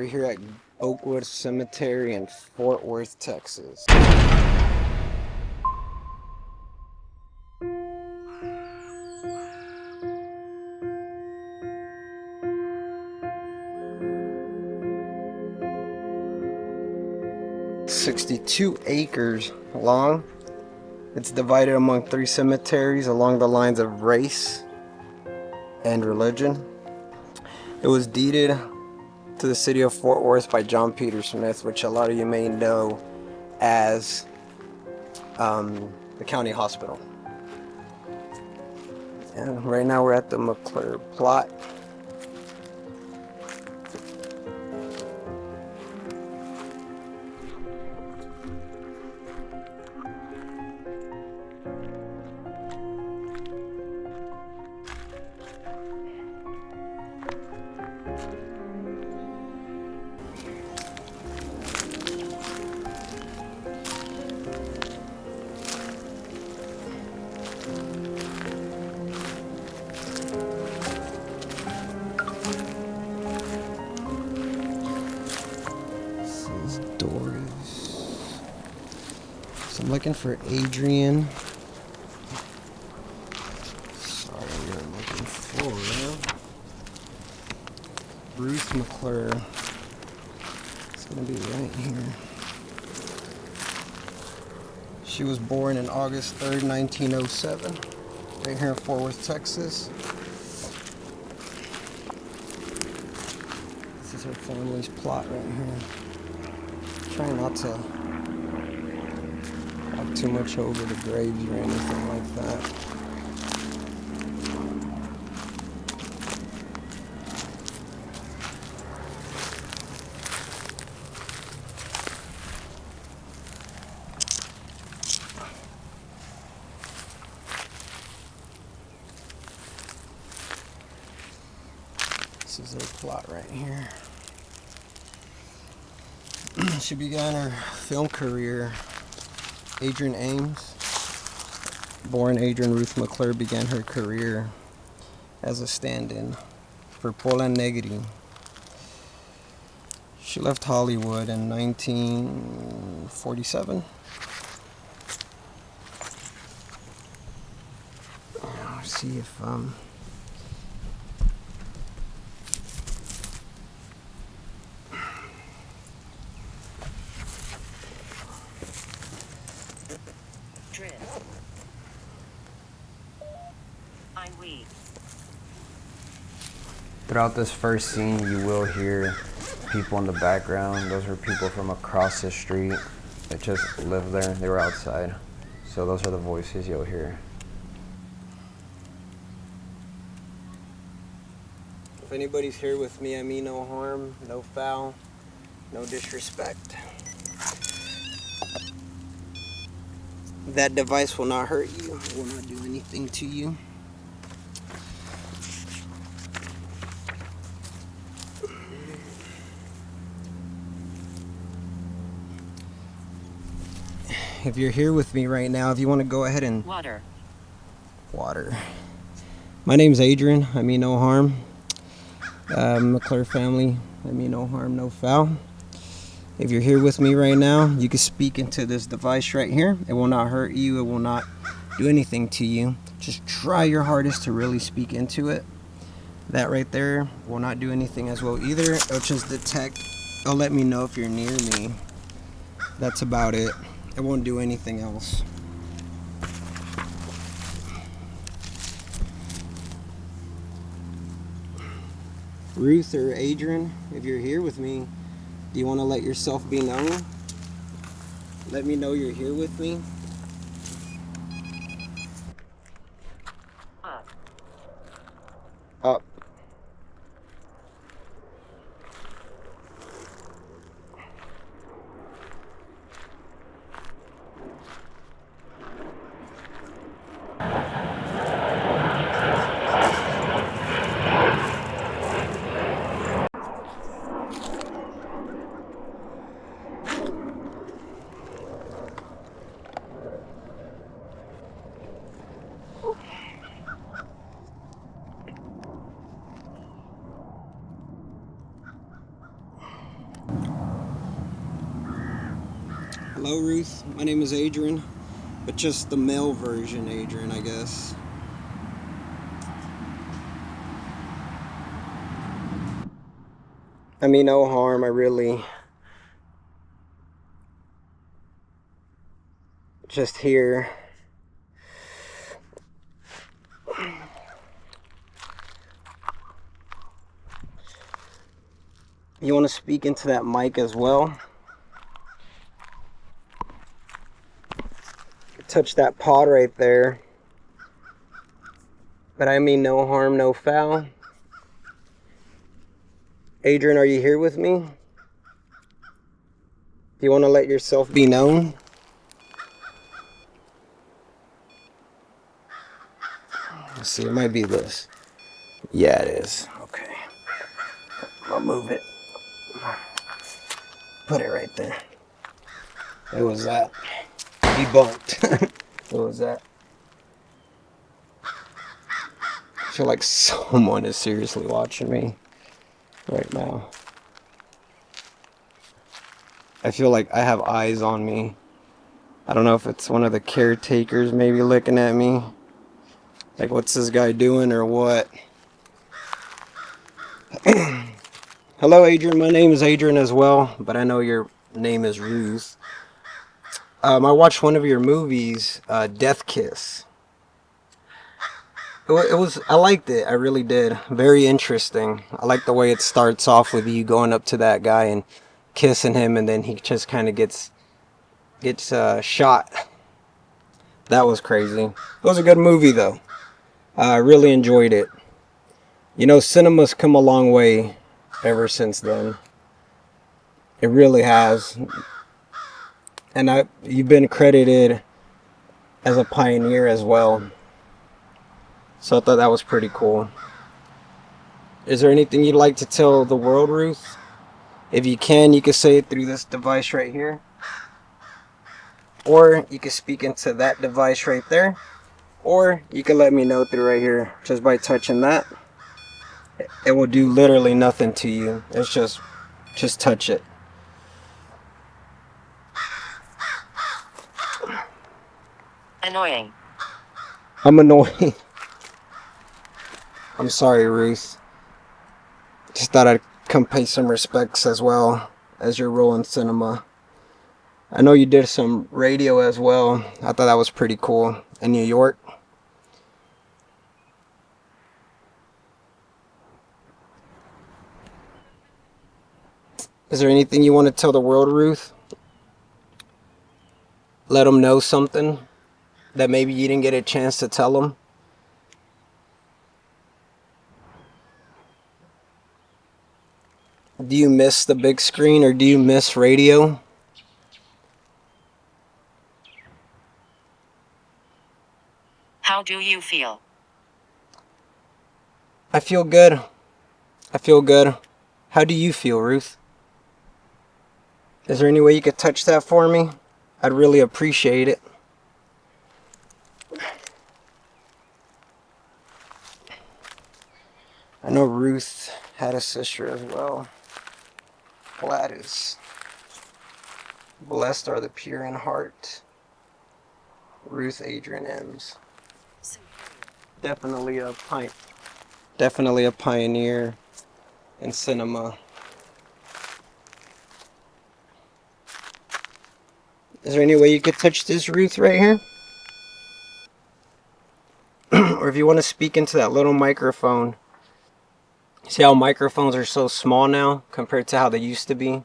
We're here at Oakwood Cemetery in Fort Worth, Texas. It's 62 acres long. It's divided among 3 cemeteries along the lines of race and religion. It was deeded to the city of Fort Worth by John Peter Smith, which a lot of you may know as the county hospital. And right now we're at the McClure plot. Doors. So I'm looking for Adrian. Sorry, I'm looking for Ruth McClure. It's gonna be right here. She was born on August 3rd, 1907, right here in Fort Worth, Texas. This is her family's plot right here. Trying not to walk too much over the graves or anything like that. This is her plot right here. She began her film career. Adrian Ames, born Adrian Ruth McClure, began her career as a stand-in for Paula Negri. She left Hollywood in 1947. Let's see if throughout this first scene, you will hear people in the background. Those are people from across the street that just lived there. They were outside. So those are the voices you'll hear. If anybody's here with me, I mean no harm, no foul, no disrespect. That device will not hurt you. It will not do anything to you. If you're here with me right now, if you want to go ahead and... Water. My name's Adrian. I mean no harm. McClure family. I mean no harm, no foul. If you're here with me right now, you can speak into this device right here. It will not hurt you. It will not do anything to you. Just try your hardest to really speak into it. That right there will not do anything as well either. It'll just detect. It'll let me know if you're near me. That's about it. It won't do anything else. Ruth or Adrian, if you're here with me, do you want to let yourself be known? Let me know you're here with me. Up. Hello, Ruth. My name is Adrian, but just the male version, Adrian, I guess. I mean, no harm. I really just here. You want to speak into that mic as well? Touch that pot right there. But I mean, no harm, no foul. Adrian, are you here with me? Do you want to let yourself be known? Let's see, it might be this. Yeah, it is. Okay. I'll move it. Put it right there. It was that. Debunked. What was that? I feel like someone is seriously watching me right now. I feel like I have eyes on me. I don't know if it's one of the caretakers maybe looking at me. Like, what's this guy doing or what? Hello, Adrian. My name is Adrian as well, but I know your name is Ruth. I watched one of your movies, Death Kiss. It was, I liked it. I really did. Very interesting. I like the way it starts off with you going up to that guy and kissing him, and then he just kind of gets shot. That was crazy. It was a good movie, though. I really enjoyed it. You know, cinema's come a long way ever since then. It really has. And you've been credited as a pioneer as well. So I thought that was pretty cool. Is there anything you'd like to tell the world, Ruth? If you can say it through this device right here. Or you can speak into that device right there. Or you can let me know through right here just by touching that. It will do literally nothing to you. It's just touch it. Annoying. I'm annoying. I'm sorry, Ruth. Just thought I'd come pay some respects as well as your role in cinema. I know you did some radio as well. I thought that was pretty cool in New York. Is there anything you want to tell the world, Ruth? Let them know something that maybe you didn't get a chance to tell them? Do you miss the big screen or do you miss radio? How do you feel? I feel good. I feel good. How do you feel, Ruth? Is there any way you could touch that for me? I'd really appreciate it. I know Ruth had a sister as well. Gladys. Blessed are the pure in heart. Ruth Adrian Ems. Definitely a pioneer in cinema. Is there any way you could touch this, Ruth, right here? Or if you want to speak into that little microphone. See how microphones are so small now compared to how they used to be?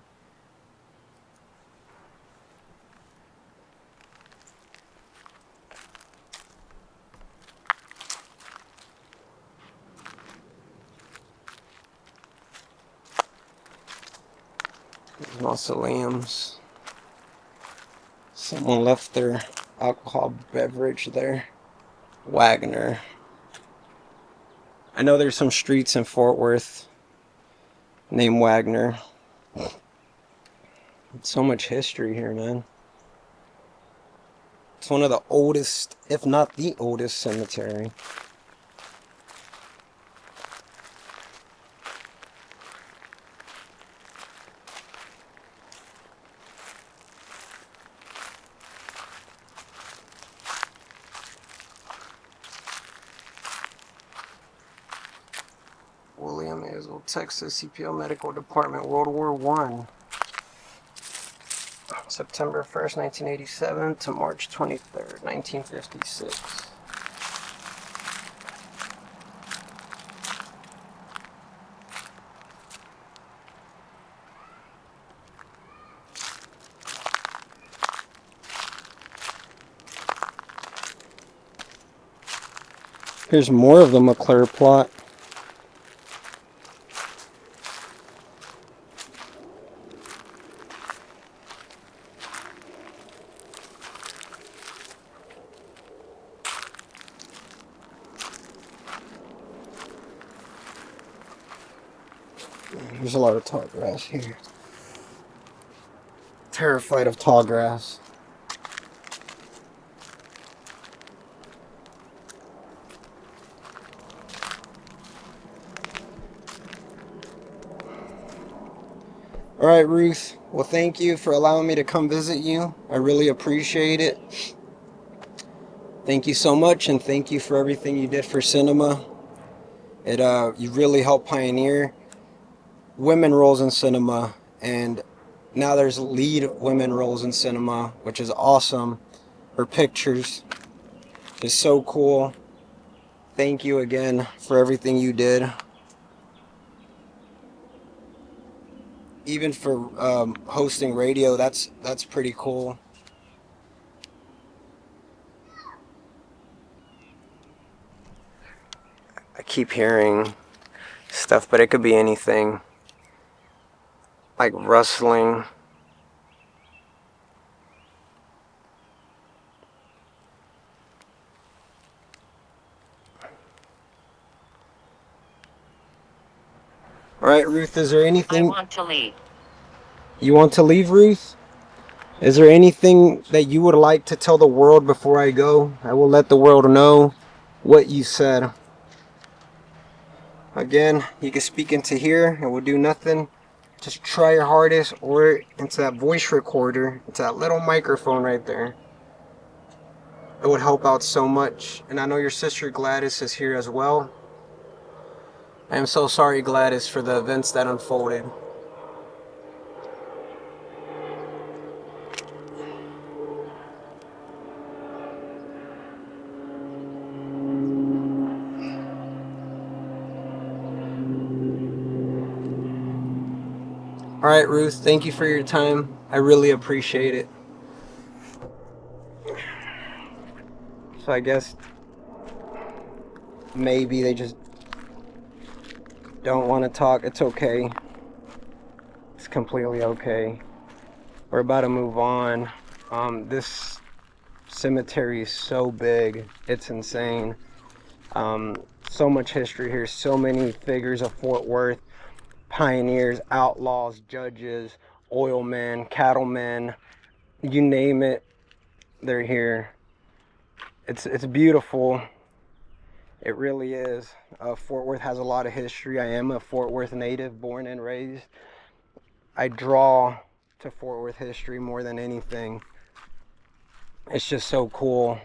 Mausoleums. Someone left their alcohol beverage there. Wagner. I know there's some streets in Fort Worth named Wagner. So much history here, man. It's one of the oldest, if not the oldest cemetery. Texas CPO Medical Department, World War I. September 1st, 1987 to March 23rd, 1956. Here's more of the McClure plot. There's a lot of tall grass here. Terrified of tall grass. All right, Ruth. Well, thank you for allowing me to come visit you. I really appreciate it. Thank you so much, and thank you for everything you did for cinema. You really helped pioneer women roles in cinema, and now there's lead women roles in cinema, which is awesome. Her pictures is so cool. Thank you again for everything you did. Even for hosting radio, that's pretty cool. I keep hearing stuff, but it could be anything. Like rustling. All right, Ruth, is there anything... I want to leave. You want to leave, Ruth? Is there anything that you would like to tell the world before I go? I will let the world know what you said. Again, you can speak into here. It will do nothing. Just try your hardest, or into that voice recorder, into that little microphone right there. It would help out so much. And I know your sister Gladys is here as well. I am so sorry, Gladys, for the events that unfolded. All right, Ruth, thank you for your time. I really appreciate it. So I guess maybe they just don't want to talk. It's okay. It's completely okay. We're about to move on. This cemetery is so big. It's insane. So much history here. So many figures of Fort Worth. Pioneers, outlaws, judges, oilmen, cattlemen. You name it, they're here. It's beautiful. It really is. Fort Worth has a lot of history. I am a Fort Worth native, born and raised. I draw to Fort Worth history more than anything. It's just so cool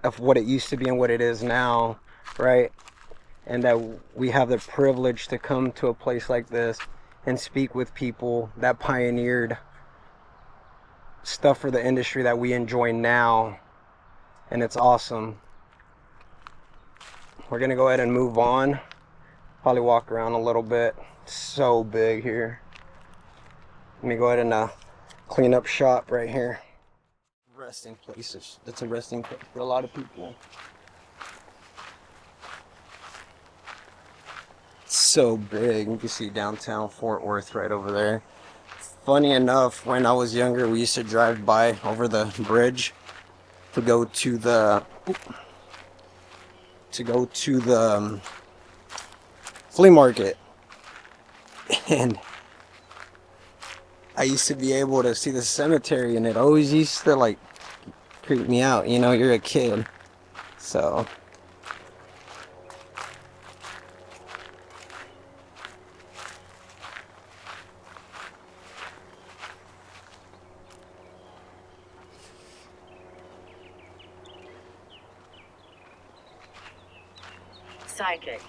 of what it used to be and what it is now, right? And that we have the privilege to come to a place like this and speak with people that pioneered stuff for the industry that we enjoy now. And it's awesome. We're gonna go ahead and move on. Probably walk around a little bit. It's so big here. Let me go ahead and clean up shop right here. Resting places. It's a resting place for a lot of people. It's so big. You can see downtown Fort Worth right over there. Funny enough, when I was younger, we used to drive by over the bridge to go to the flea market, and I used to be able to see the cemetery, and it always used to like creep me out. You know, you're a kid, so. Psychic.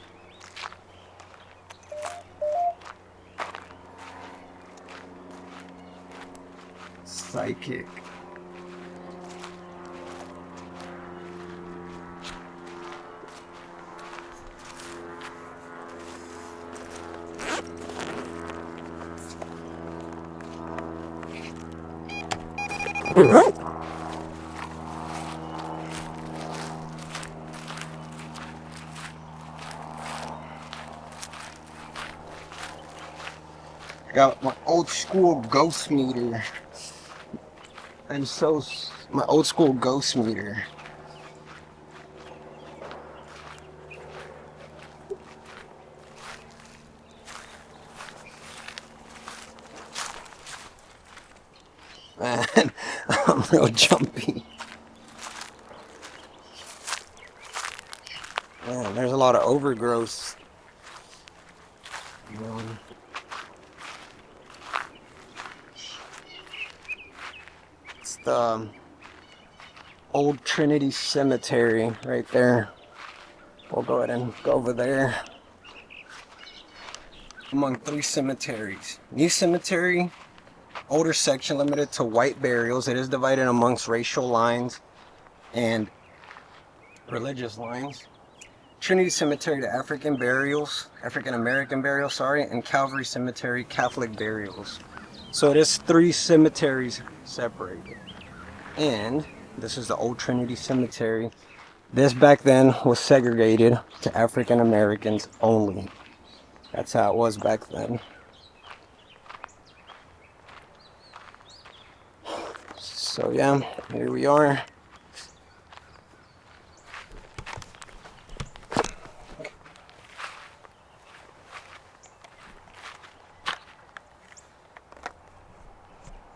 Psychic. Got my old school ghost meter. And so my old school ghost meter. Man, I'm real jumpy. Man, there's a lot of overgrowth. It's the old Trinity Cemetery right there. We'll go ahead and go over there. Among 3 cemeteries. New cemetery, older section limited to white burials. It is divided amongst racial lines and religious lines. Trinity Cemetery to African American burials, sorry, and Calvary Cemetery, Catholic burials. So it is 3 cemeteries separated. And this is the old Trinity Cemetery. This back then was segregated to African Americans only. That's how it was back then. So yeah, here we are.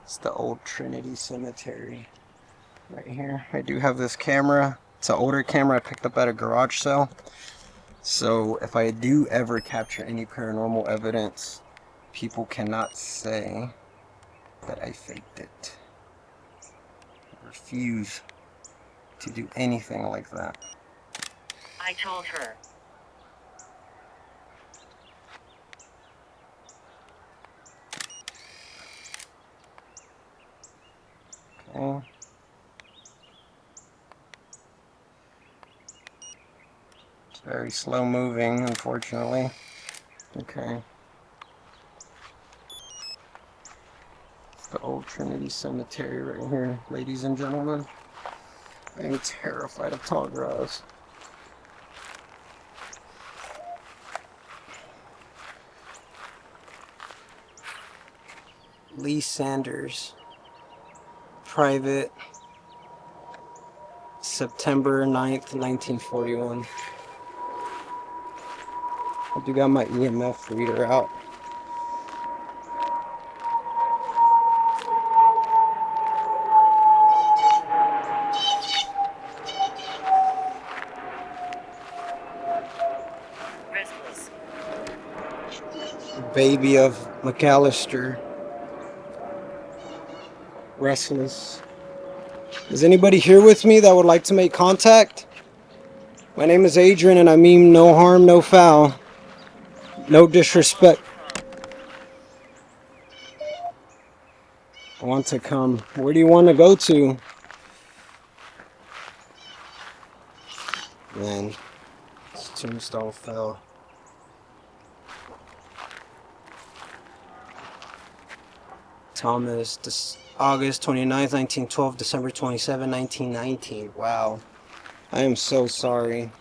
It's the old Trinity Cemetery right here. I do have this camera. It's an older camera I picked up at a garage sale. So if I do ever capture any paranormal evidence, people cannot say that I faked it. I refuse to do anything like that. I told her. Okay. It's very slow moving, unfortunately. Okay. It's the old Trinity Cemetery right here, ladies and gentlemen. I am terrified of tall grass. Lee Sanders. Private. September 9th, 1941. I do got my EMF reader out. Restless. Baby of McAllister. Restless. Is anybody here with me that would like to make contact? My name is Adrian and I mean no harm, no foul. No disrespect. I want to come. Where do you want to go to? Man, this tombstone fell. Thomas, August 29th, 1912, December 27, 1919. Wow. I am so sorry.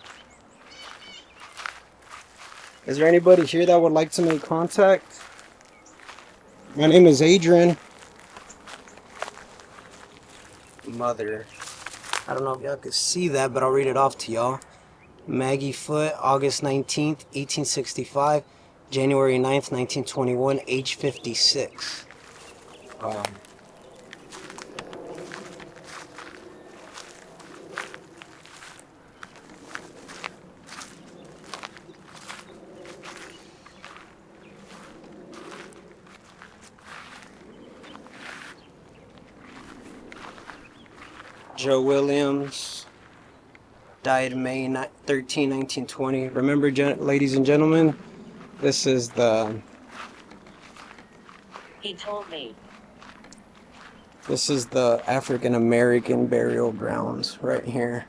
Is there anybody here that would like to make contact? My name is Adrian. Mother. I don't know if y'all could see that, but I'll read it off to y'all. Maggie Foote, August 19th, 1865, January 9th, 1921, age 56. Joe Williams died May 13, 1920. Remember, ladies and gentlemen, this is the... He told me. This is the African American burial grounds right here.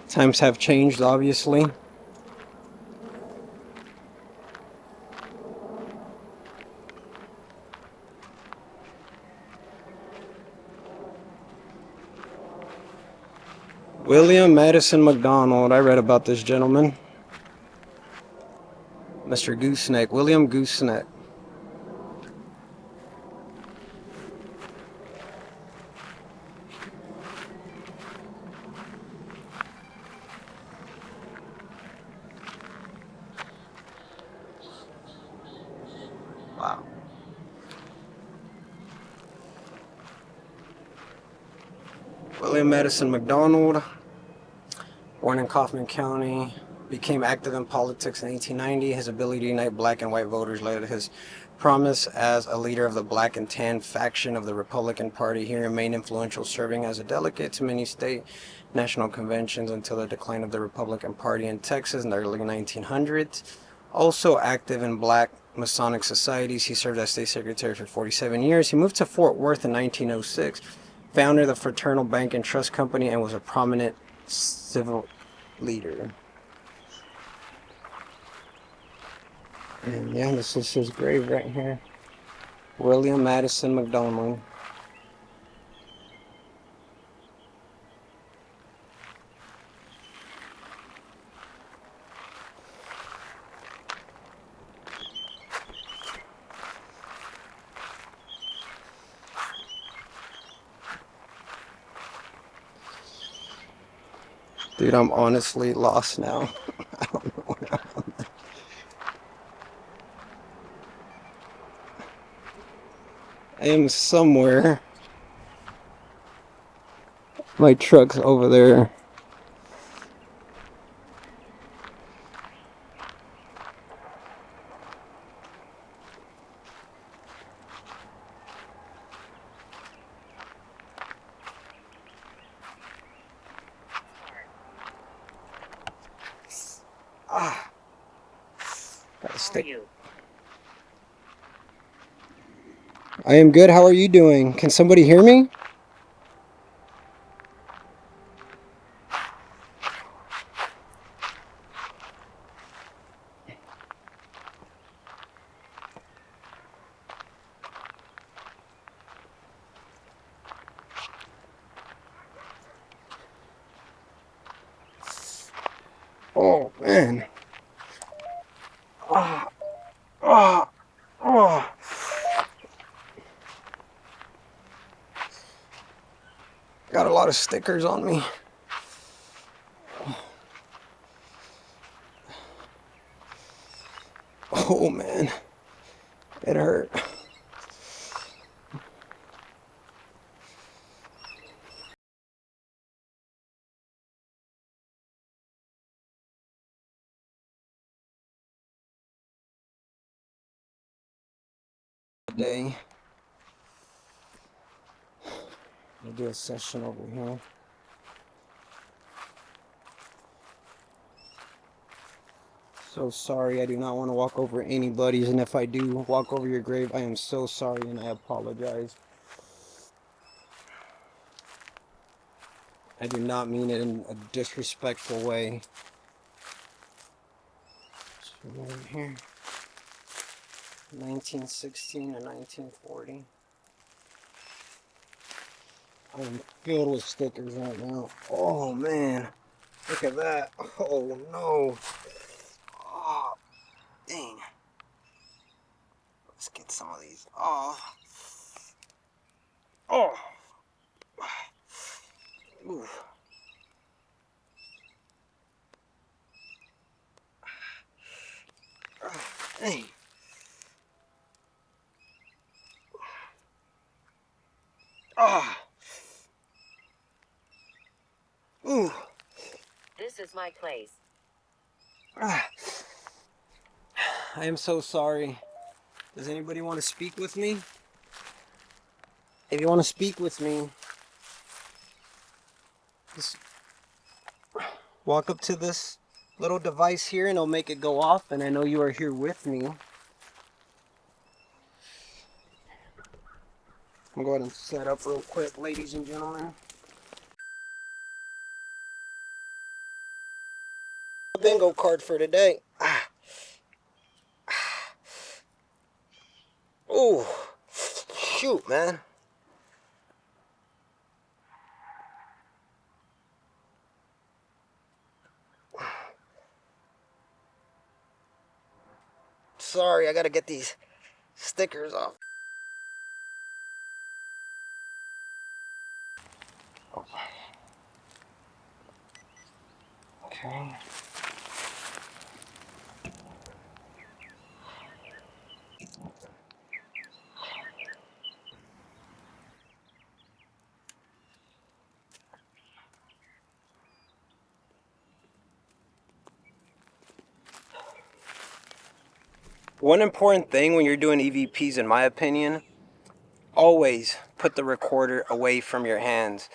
Times have changed, obviously. William Madison McDonald. I read about this gentleman. Mr. Gooseneck. William Gooseneck. Wow. William Madison McDonald, born in Kaufman County, became active in politics in 1890. His ability to unite black and white voters led to his promise as a leader of the black and tan faction of the Republican Party. He remained influential, serving as a delegate to many state national conventions until the decline of the Republican Party in Texas in the early 1900s. Also active in black Masonic societies, he served as state secretary for 47 years. He moved to Fort Worth in 1906, founded the Fraternal Bank and Trust Company, and was a prominent civil leader. And yeah, this is his grave right here. William Madison McDonald. Dude, I'm honestly lost now. I don't know where I'm at. I am somewhere. My truck's over there. Ah, gotta How are stick. you? I am good. How are you doing? Can somebody hear me? Oh man. Ah, ah, ah. Got a lot of stickers on me. Oh man, it hurt. Today, I'll do a session over here. So sorry, I do not want to walk over anybody's, and if I do walk over your grave, I am so sorry and I apologize. I do not mean it in a disrespectful way. So right here, 1916 to 1940. I am filled with stickers right now. Oh man, look at that. Oh no. Oh, dang. Let's get some of these off. Oh. Ooh. Dang. Ah. Ooh. This is my place. Ah. I am so sorry. Does anybody want to speak with me? If you want to speak with me, just walk up to this little device here and it'll make it go off, and I know you are here with me. I'm going to go ahead and set up real quick, ladies and gentlemen. Bingo card for today. Oh, shoot, man. Sorry, I gotta get these stickers off. Okay. One important thing when you're doing EVPs, in my opinion, always put the recorder away from your hands.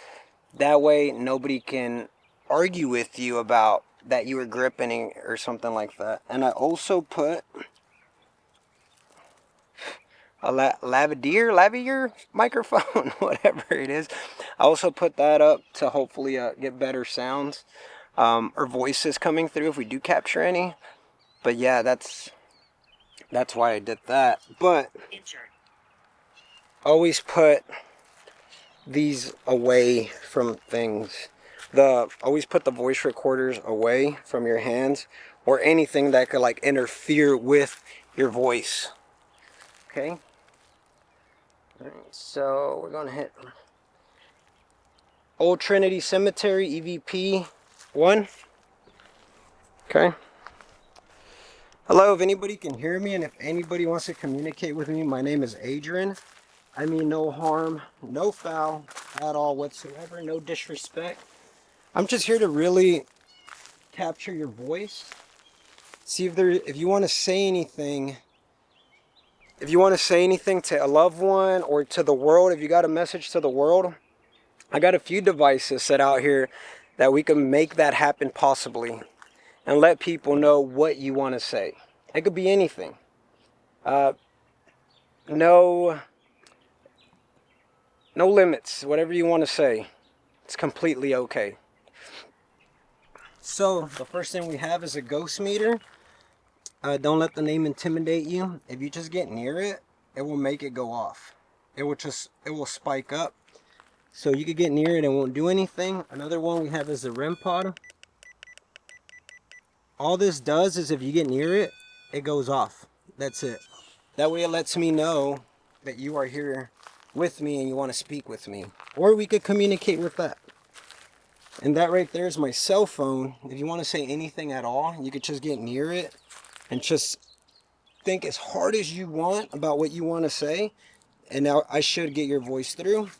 That way, nobody can argue with you about that you were gripping it or something like that. And I also put a lavalier microphone, whatever it is. I also put that up to hopefully get better sounds or voices coming through if we do capture any. But yeah, that's why I did that. But always put these away from things. Always put the voice recorders away from your hands or anything that could like interfere with your voice. Okay. All right, so we're gonna hit Old Trinity Cemetery EVP 1. Okay. Hello, if anybody can hear me and if anybody wants to communicate with me, my name is Adrian. I mean no harm, no foul at all whatsoever, no disrespect. I'm just here to really capture your voice. See if you want to say anything. If you want to say anything to a loved one or to the world, if you got a message to the world, I got a few devices set out here that we can make that happen possibly and let people know what you want to say. It could be anything. No limits. Whatever you want to say, it's completely okay. So the first thing we have is a ghost meter. Don't let the name intimidate you. If you just get near it, it will make it go off. It will spike up. So you could get near it and won't do anything. Another one we have is the REM pod. All this does is if you get near it, it goes off. That's it. That way it lets me know that you are here with me and you want to speak with me. Or we could communicate with that. And that right there is my cell phone. If you want to say anything at all, you could just get near it and just think as hard as you want about what you want to say. And now I should get your voice through.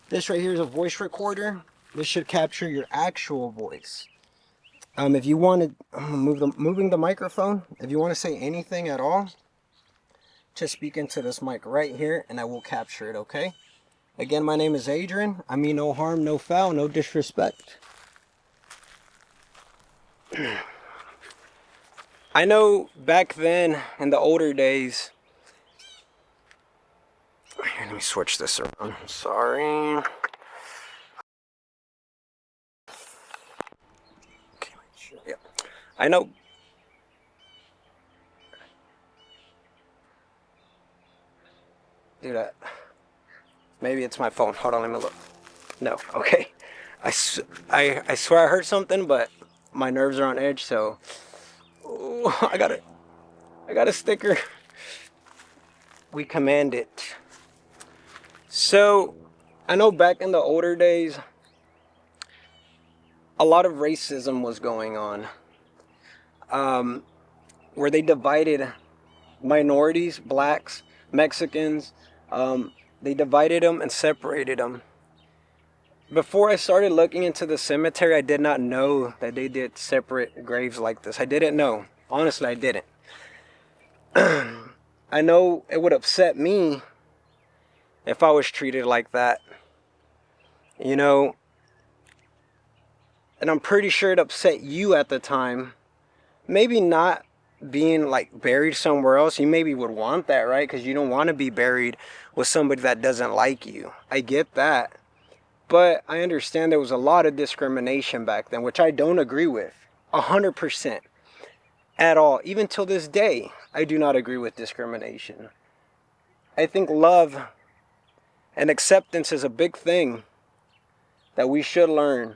This right here is a voice recorder. This should capture your actual voice. If you want to moving the microphone, if you want to say anything at all, just speak into this mic right here and I will capture it, okay? Again, my name is Adrian. I mean no harm, no foul, no disrespect. I know back then, in the older days... Here, let me switch this around. Sorry. Okay, yeah. I know... Do that. Maybe it's my phone. Hold on, let me look. No, okay. I swear I heard something, but my nerves are on edge, so... Ooh, I got a sticker. We command it. So, I know back in the older days, a lot of racism was going on. Where they divided minorities, blacks, Mexicans. They divided them and separated them. Before I started looking into the cemetery, I did not know that they did separate graves like this. I didn't know. Honestly, I didn't. I know it would upset me if I was treated like that. You know, and I'm pretty sure it upset you at the time. Maybe not being like buried somewhere else, you maybe would want that, right? Because you don't want to be buried with somebody that doesn't like you. I get that. But I understand there was a lot of discrimination back then, which I don't agree with 100% at all. Even till this day, I do not agree with discrimination. I think love and acceptance is a big thing that we should learn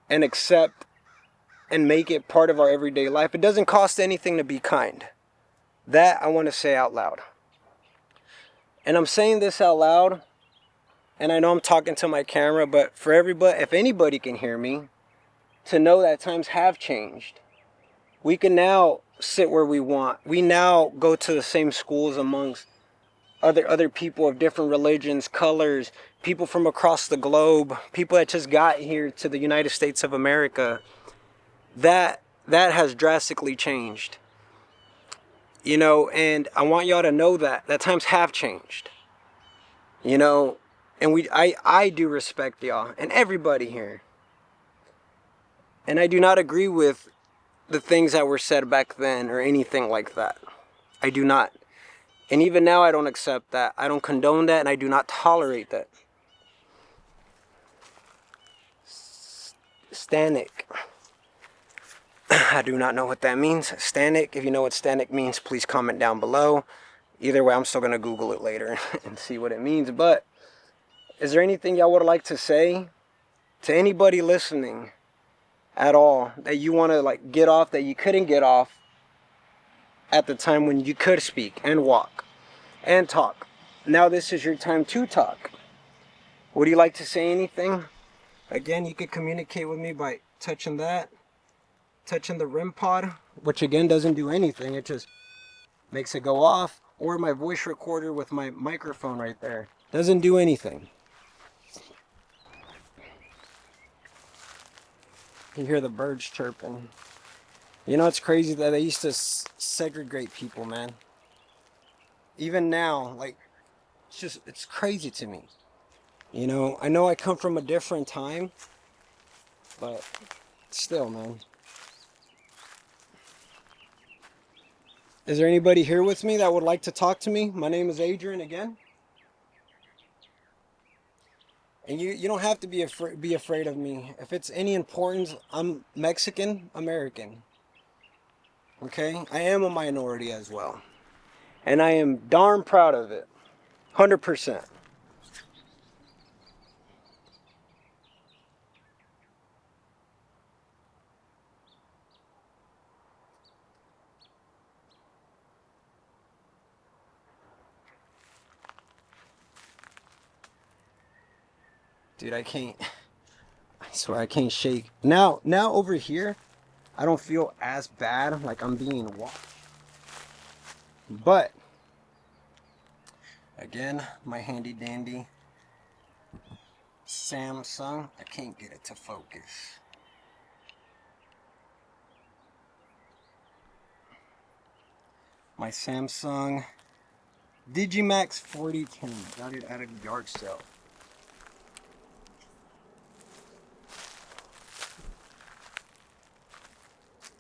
and accept and make it part of our everyday life. It doesn't cost anything to be kind. That I want to say out loud. And I'm saying this out loud, and I know I'm talking to my camera, but for everybody, if anybody can hear me, to know that times have changed. We can now sit where we want. We now go to the same schools amongst other people of different religions, colors, people from across the globe, people that just got here to the United States of America. That has drastically changed. You know, and I want y'all to know that times have changed. You know, and I do respect y'all and everybody here. And I do not agree with the things that were said back then or anything like that. I do not. And even now I don't accept that. I don't condone that, and I do not tolerate that. Static. I do not know what that means. Static. If you know what static means, please comment down below. Either way, I'm still going to Google it later and see what it means. But is there anything y'all would like to say to anybody listening at all that you want to like get off that you couldn't get off at the time when you could speak and walk and talk? Now this is your time to talk. Would you like to say anything? Again, you could communicate with me by touching that, touching the REM pod, which again doesn't do anything. It just makes it go off, or my voice recorder with my microphone right there. Doesn't do anything. You hear the birds chirping. You know, it's crazy that they used to segregate people, man. Even now, like, it's crazy to me. You know I come from a different time, but still, man. Is there anybody here with me that would like to talk to me? My name is Adrian again. And you don't have to be afraid of me. If it's any importance, I'm Mexican American. Okay? I am a minority as well. And I am darn proud of it. 100%. Dude, I swear I can't shake. Now over here, I don't feel as bad, like I'm being watched. But, again, my handy dandy Samsung, I can't get it to focus. My Samsung Digimax 4010, got it at a yard sale.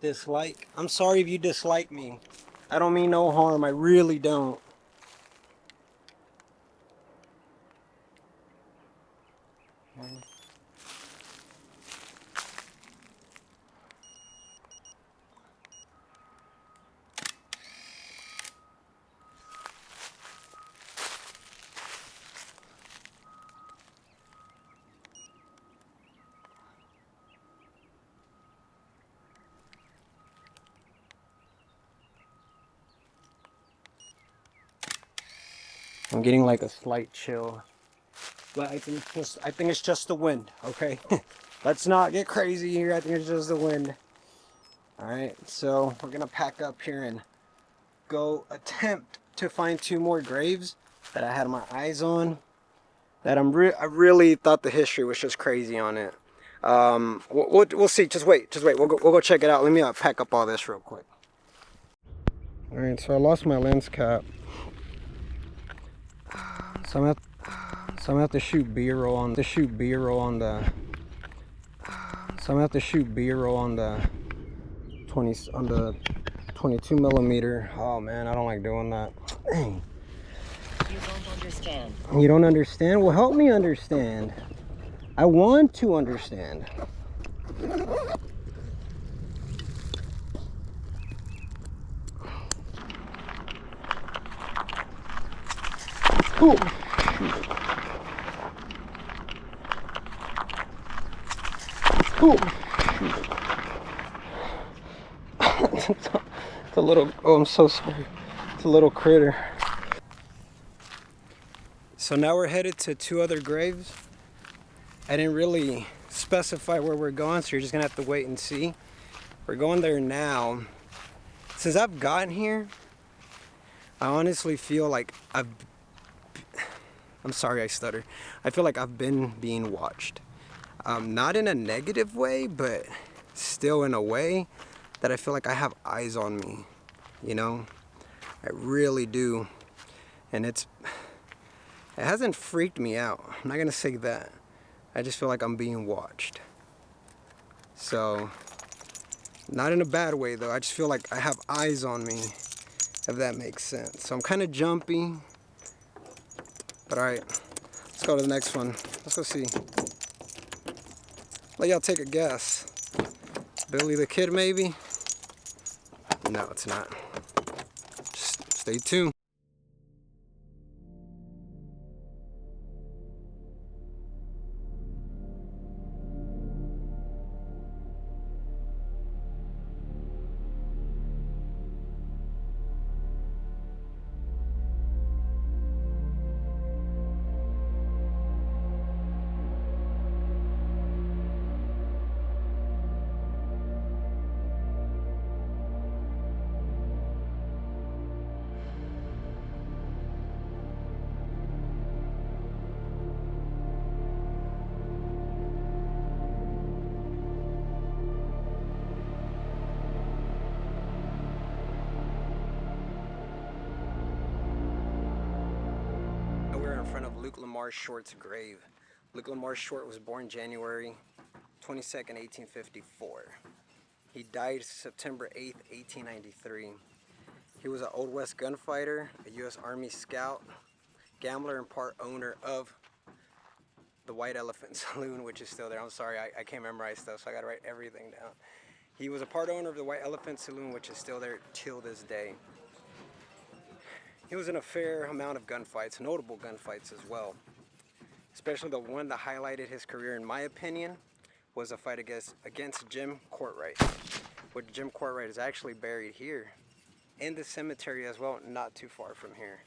Dislike. I'm sorry if you dislike me. I don't mean no harm. I really don't. I'm getting like a slight chill, but I think it's just the wind. Okay, let's not get crazy here. I think it's just the wind. All right, so we're gonna pack up here and go attempt to find 2 more graves that I had my eyes on. That I really thought the history was just crazy on it. We'll see. Just wait. We'll go check it out. Let me pack up all this real quick. All right, so I lost my lens cap. So I'm gonna have to shoot B-roll on the. So I'm gonna have to shoot B-roll on the 20 on the 22 millimeter. Oh man, I don't like doing that. Dang. You don't understand. You don't understand? Well, help me understand. I want to understand. Ooh. Ooh. It's a little, oh, I'm so sorry. It's a little critter. So now we're headed to 2 other graves. I didn't really specify where we're going, so you're just gonna have to wait and see. We're going there now. Since I've gotten here, I honestly feel like I'm sorry I stutter. I feel like I've been being watched. Not in a negative way, but still in a way that I feel like I have eyes on me, you know? I really do. And it hasn't freaked me out. I'm not gonna say that. I just feel like I'm being watched. So, not in a bad way though. I just feel like I have eyes on me, if that makes sense. So I'm kind of jumpy. But alright, let's go to the next one. Let's go see. Let y'all take a guess. Billy the Kid, maybe? No, it's not. Just stay tuned. We're in front of Luke Lamar Short's grave. Luke Lamar Short was born January 22nd, 1854. He died September 8th, 1893. He was an Old West gunfighter, a U.S. Army scout, gambler, and part owner of the White Elephant Saloon, which is still there. I'm sorry, I can't memorize stuff, so I gotta write everything down. He was a part owner of the White Elephant Saloon, which is still there till this day. He was in a fair amount of gunfights, notable gunfights as well. Especially the one that highlighted his career, in my opinion, was a fight against Jim Courtright. Which Jim Courtright is actually buried here in the cemetery as well, not too far from here.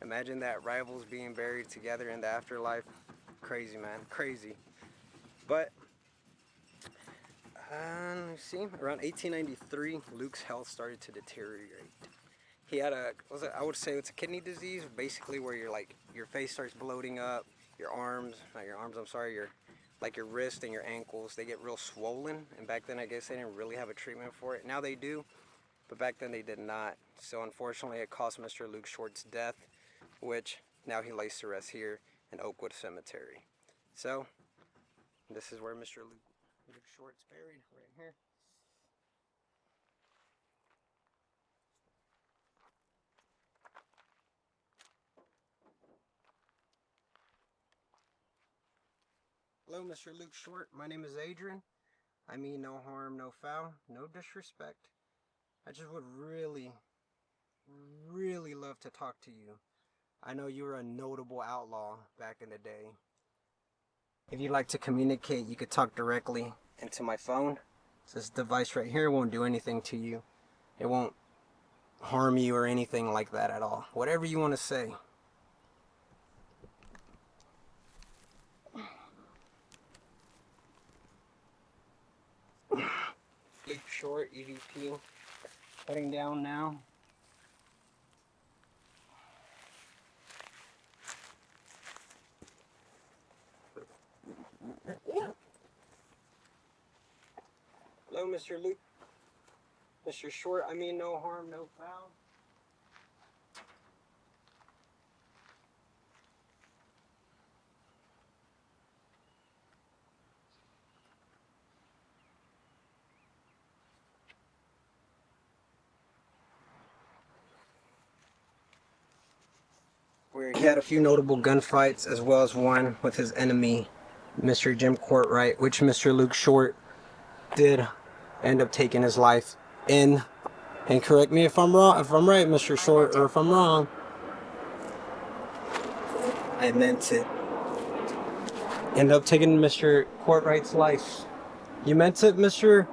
Imagine that, rivals being buried together in the afterlife. Crazy, man, crazy. But let's see, around 1893, Luke's health started to deteriorate. He had I would say it's a kidney disease, basically where your face starts bloating up, your arms, your wrist and your ankles, they get real swollen. And back then I guess they didn't really have a treatment for it. Now they do, but back then they did not. So unfortunately it caused Mr. Luke Short's death, which now he lays to rest here in Oakwood Cemetery. So this is where Mr. Luke Short's buried, right here. Hello, Mr. Luke Short. My name is Adrian. I mean no harm, no foul, no disrespect. I just would really, really love to talk to you. I know you were a notable outlaw back in the day. If you'd like to communicate, you could talk directly into my phone. This device right here won't do anything to you. It won't harm you or anything like that at all. Whatever you want to say. Luke Short, EVP, heading down now. Hello, Mr. Luke. Mr. Short, I mean no harm, no foul. where he had a few notable gunfights as well as one with his enemy, Mr. Jim Courtright, which Mr. Luke Short did end up taking his life in. And correct me if I'm wrong, if I'm right, Mr. Short, or if I'm wrong. I meant it. End up taking Mr. Courtright's life. You meant it, Mr.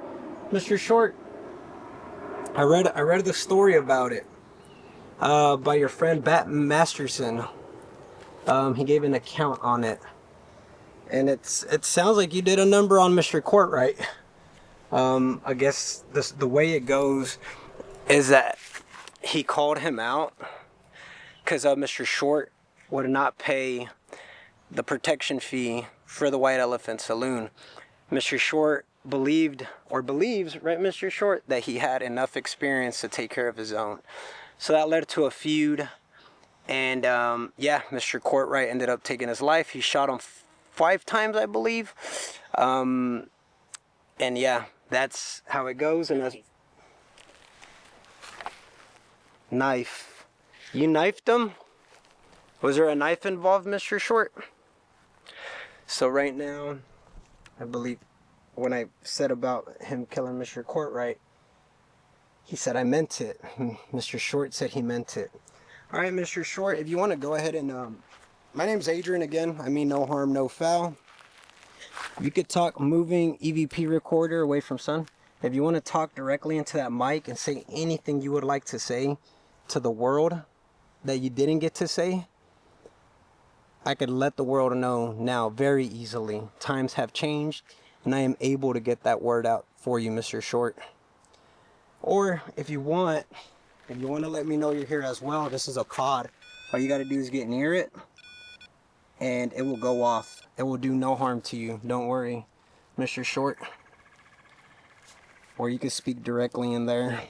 Short. I read the story about it by your friend Bat Masterson. He gave an account on it, and it sounds like you did a number on Mr. Courtright. I guess the way it goes is that he called him out because Mr. Short would not pay the protection fee for the White Elephant Saloon. Mr. Short believed, or believes, right, Mr. Short, that he had enough experience to take care of his own. So that led to a feud, and yeah, Mr. Courtright ended up taking his life. He shot him 5 times, I believe, and yeah, that's how it goes. And that's knife. You knifed him? Was there a knife involved, Mr. Short? So right now, I believe when I said about him killing Mr. Courtright, he said I meant it. Mr. Short said he meant it. All right, Mr. Short, if you want to go ahead and my name's Adrian again. I mean no harm, no foul. You could talk moving EVP recorder away from sun. If you want to talk directly into that mic and say anything you would like to say to the world that you didn't get to say, I could let the world know now very easily. Times have changed, and I am able to get that word out for you, Mr. Short. Or if you want to let me know you're here as well, this is a cod. All you got to do is get near it, and it will go off. It will do no harm to you. Don't worry, Mr. Short. Or you can speak directly in there.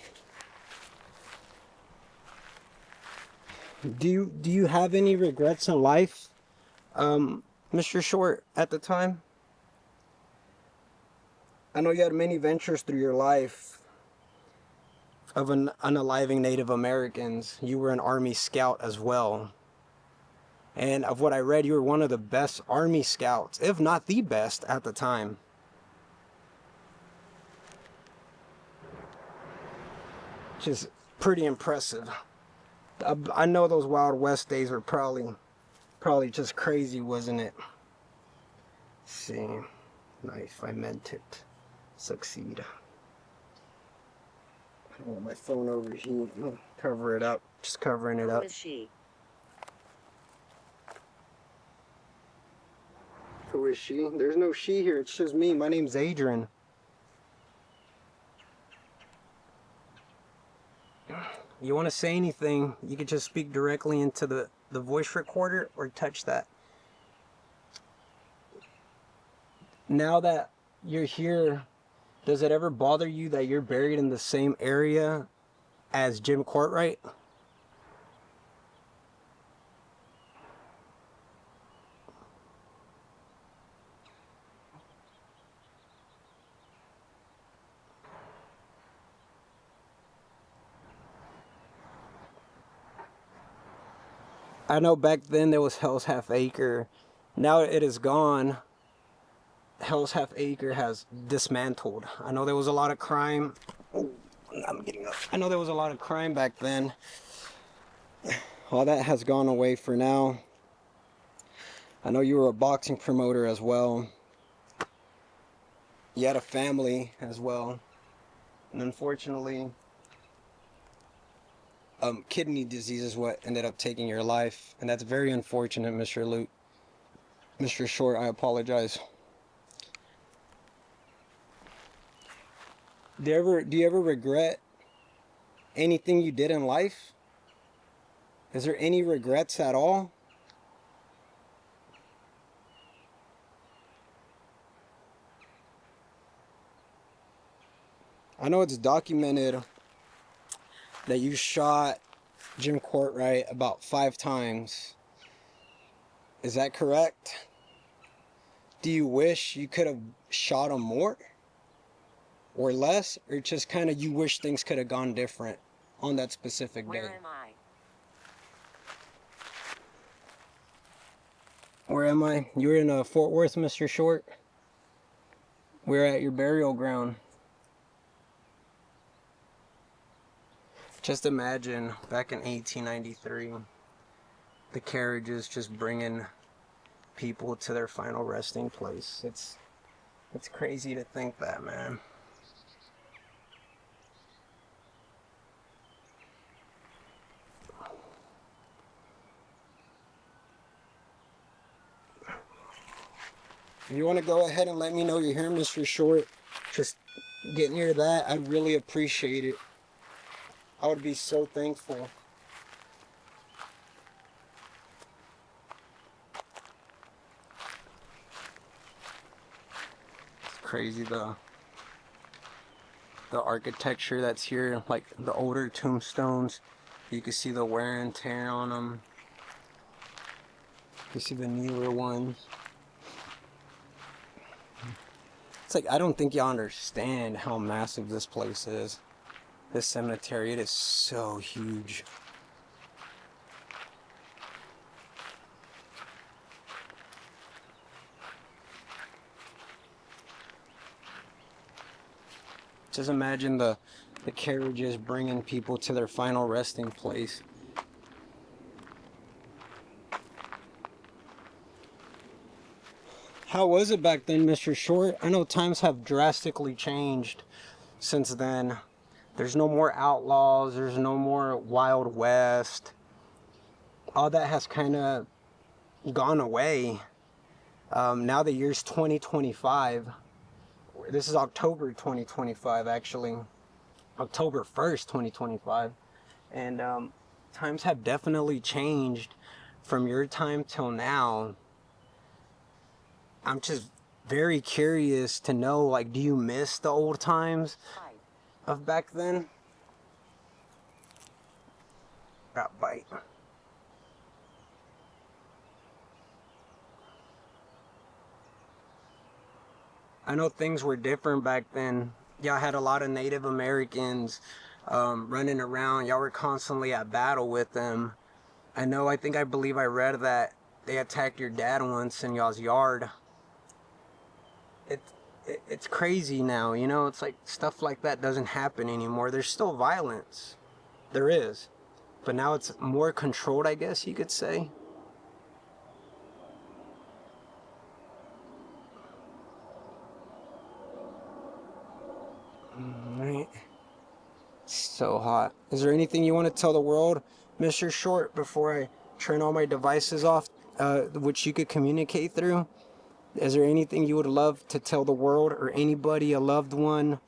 Do you have any regrets in life, Mr. Short, at the time? I know you had many ventures through your life of unaliving Native Americans. You were an Army Scout as well. And of what I read, you were one of the best Army Scouts, if not the best at the time. Which is pretty impressive. I know those Wild West days were probably just crazy, wasn't it? Let's see. Knife, I meant it. Succeed. I don't want my phone overheat. Cover it up. Just covering it up. Who is she? Who is she? There's no she here. It's just me. My name's Adrian. You want to say anything, you could just speak directly into the voice recorder or touch that. Now that you're here, does it ever bother you that you're buried in the same area as Jim Courtright? I know back then there was Hell's Half Acre. Now it is gone. Hell's Half Acre has dismantled. I know there was a lot of crime. Oh, I'm getting up. I know there was a lot of crime back then. All that has gone away for now. I know you were a boxing promoter as well. You had a family as well. And unfortunately, kidney disease is what ended up taking your life. And that's very unfortunate, Mr. Luke. Mr. Short, I apologize. Do you ever regret anything you did in life? Is there any regrets at all? I know it's documented that you shot Jim Courtright about 5 times. Is that correct? Do you wish you could have shot him more? Or less? Or just kind of you wish things could have gone different on that specific day? Where am I? Where am I? You're in Fort Worth, Mr. Short. We're at your burial ground. Just imagine back in 1893, the carriages just bringing people to their final resting place. It's crazy to think that, man. If you want to go ahead and let me know you're here, Mr. Short, just get near that. I'd really appreciate it. I would be so thankful. It's crazy the architecture that's here, like the older tombstones. You can see the wear and tear on them. You see the newer ones. It's like, I don't think y'all understand how massive this place is. This cemetery, it is so huge. Just imagine the carriages bringing people to their final resting place. How was it back then, Mr. Short? I know times have drastically changed since then. There's no more outlaws. There's no more Wild West. All that has kind of gone away. Now the year's 2025. This is October 2025, actually. October 1st, 2025. And times have definitely changed from your time till now. I'm just very curious to know, like, do you miss the old times of back then? Got bite. I know things were different back then. Y'all had a lot of Native Americans running around. Y'all were constantly at battle with them. I believe I read that they attacked your dad once in y'all's yard. It's crazy now, you know? It's like stuff like that doesn't happen anymore. There's still violence. There is. But now it's more controlled, I guess you could say. Right. So hot. Is there anything you want to tell the world, Mr. Short, before I turn all my devices off, which you could communicate through? Is there anything you would love to tell the world or anybody, a loved one,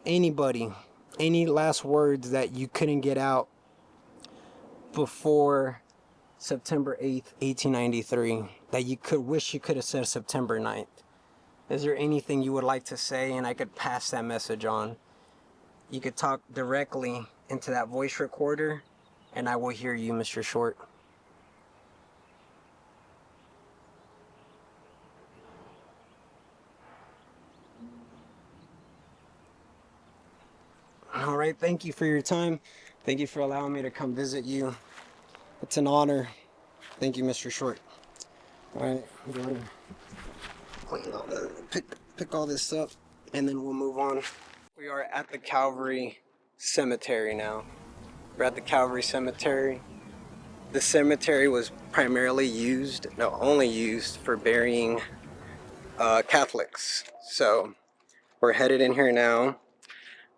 anybody, any last words that you couldn't get out before September 8th, 1893, that you could wish you could have said September 9th? Is there anything you would like to say and I could pass that message on? You could talk directly into that voice recorder and I will hear you, Mr. Short. All right, thank you for your time. Thank you for allowing me to come visit you. It's an honor. Thank you, Mr. Short. All right, I'm going to clean all pick all this up, and then we'll move on. We are at the Calvary Cemetery now. We're at the Calvary Cemetery. The cemetery was primarily used, no, only used for burying Catholics. So we're headed in here now.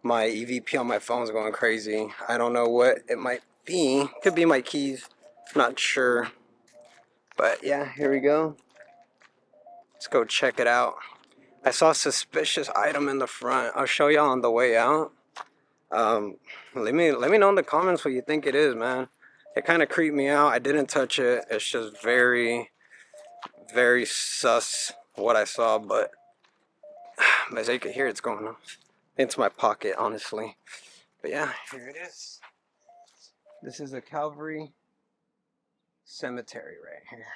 My EVP on my phone is going crazy. I don't know what it might be. Could be my keys. Not sure. But yeah, here we go. Let's go check it out. I saw a suspicious item in the front. I'll show y'all on the way out. Let me know in the comments what you think it is, man. It kind of creeped me out. I didn't touch it. It's just very, very sus what I saw, but as you can hear, it's going on into my pocket, honestly. But yeah, here it is. This is a Calvary Cemetery right here.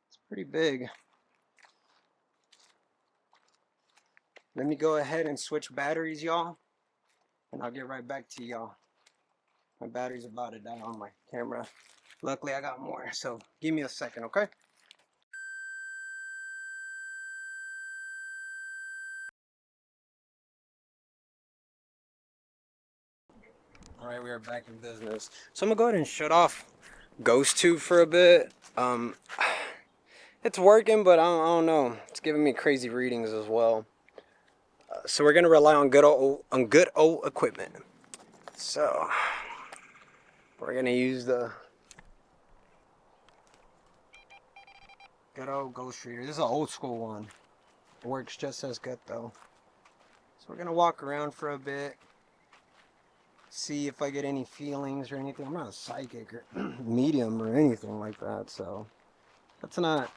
It's pretty big. Let me go ahead and switch batteries, y'all. and I'll get right back to y'all. My battery's about to die on my camera. Luckily, I got more, so give me a second, okay? All right, we are back in business. So I'm gonna go ahead and shut off Ghost Tube for a bit. It's working, but I don't know. It's giving me crazy readings as well. So we're gonna rely on good old equipment. So we're gonna use the good old Ghost Reader. This is an old school one. It works just as good though. So we're gonna walk around for a bit, see if I get any feelings or anything. I'm not a psychic or medium or anything like that, so let's not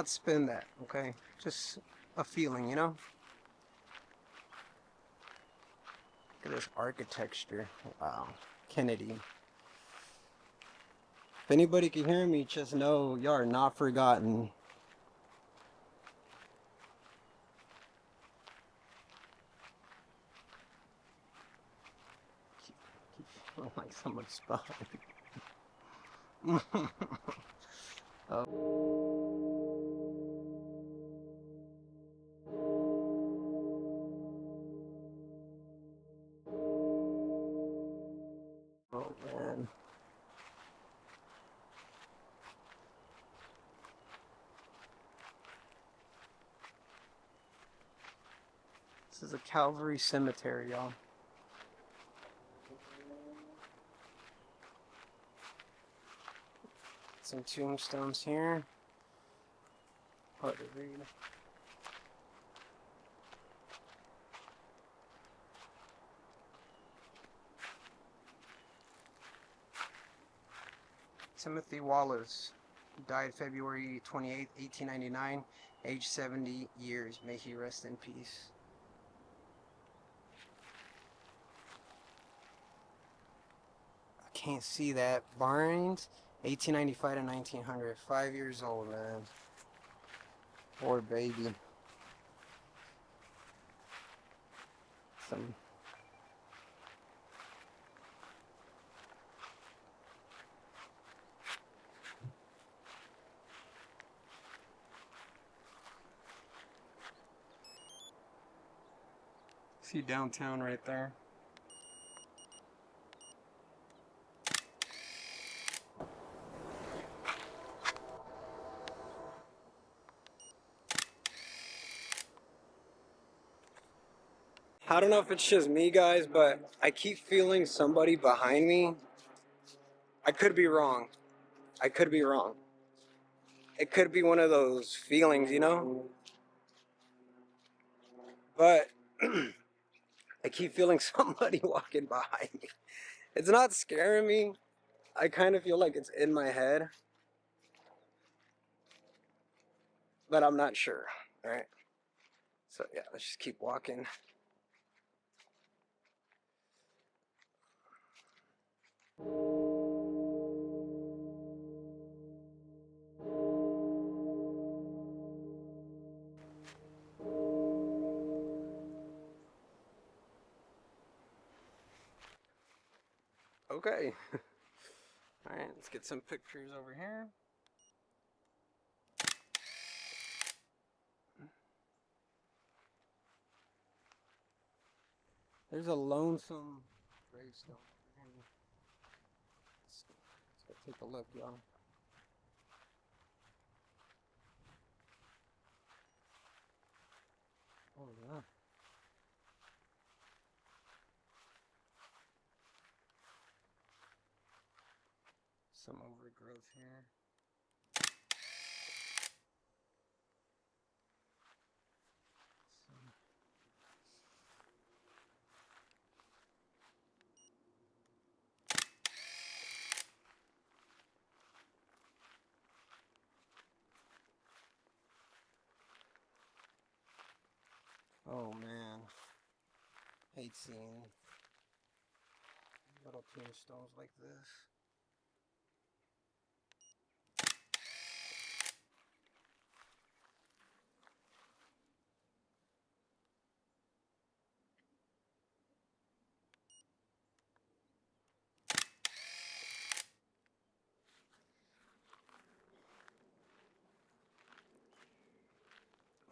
spin that, okay? Just a feeling, you know? Look at this architecture. Wow. Kennedy. If anybody can hear me, just know you are not forgotten. Keep feeling like someone's behind. Oh man. This is a Calvary cemetery, y'all. Some tombstones here. Hard to read. Timothy Wallace died February 28th, 1899, age 70 years. May he rest in peace. I can't see that. Barnes, 1895 to 1900. 5 years old, man. Poor baby. Some see downtown right there. I don't know if it's just me, guys, but I keep feeling somebody behind me. I could be wrong. I could be wrong. It could be one of those feelings, you know? But I keep feeling somebody walking behind me. It's not scaring me. I kind of feel like it's in my head. But I'm not sure. Alright? So yeah, let's just keep walking. Okay. Alright, let's get some pictures over here. There's a lonesome gravestone. Let's go take a look, y'all. Oh yeah. Some overgrowth here. Oh man. Hate seeing little tombstones like this.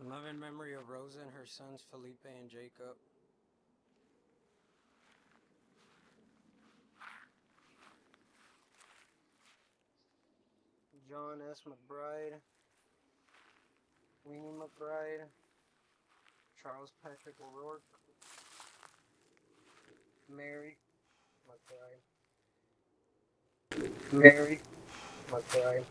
In loving memory of Rosa and her sons Felipe and Jacob. John S. McBride, Weenie McBride, Charles Patrick O'Rourke, Mary McBride, Mary McBride.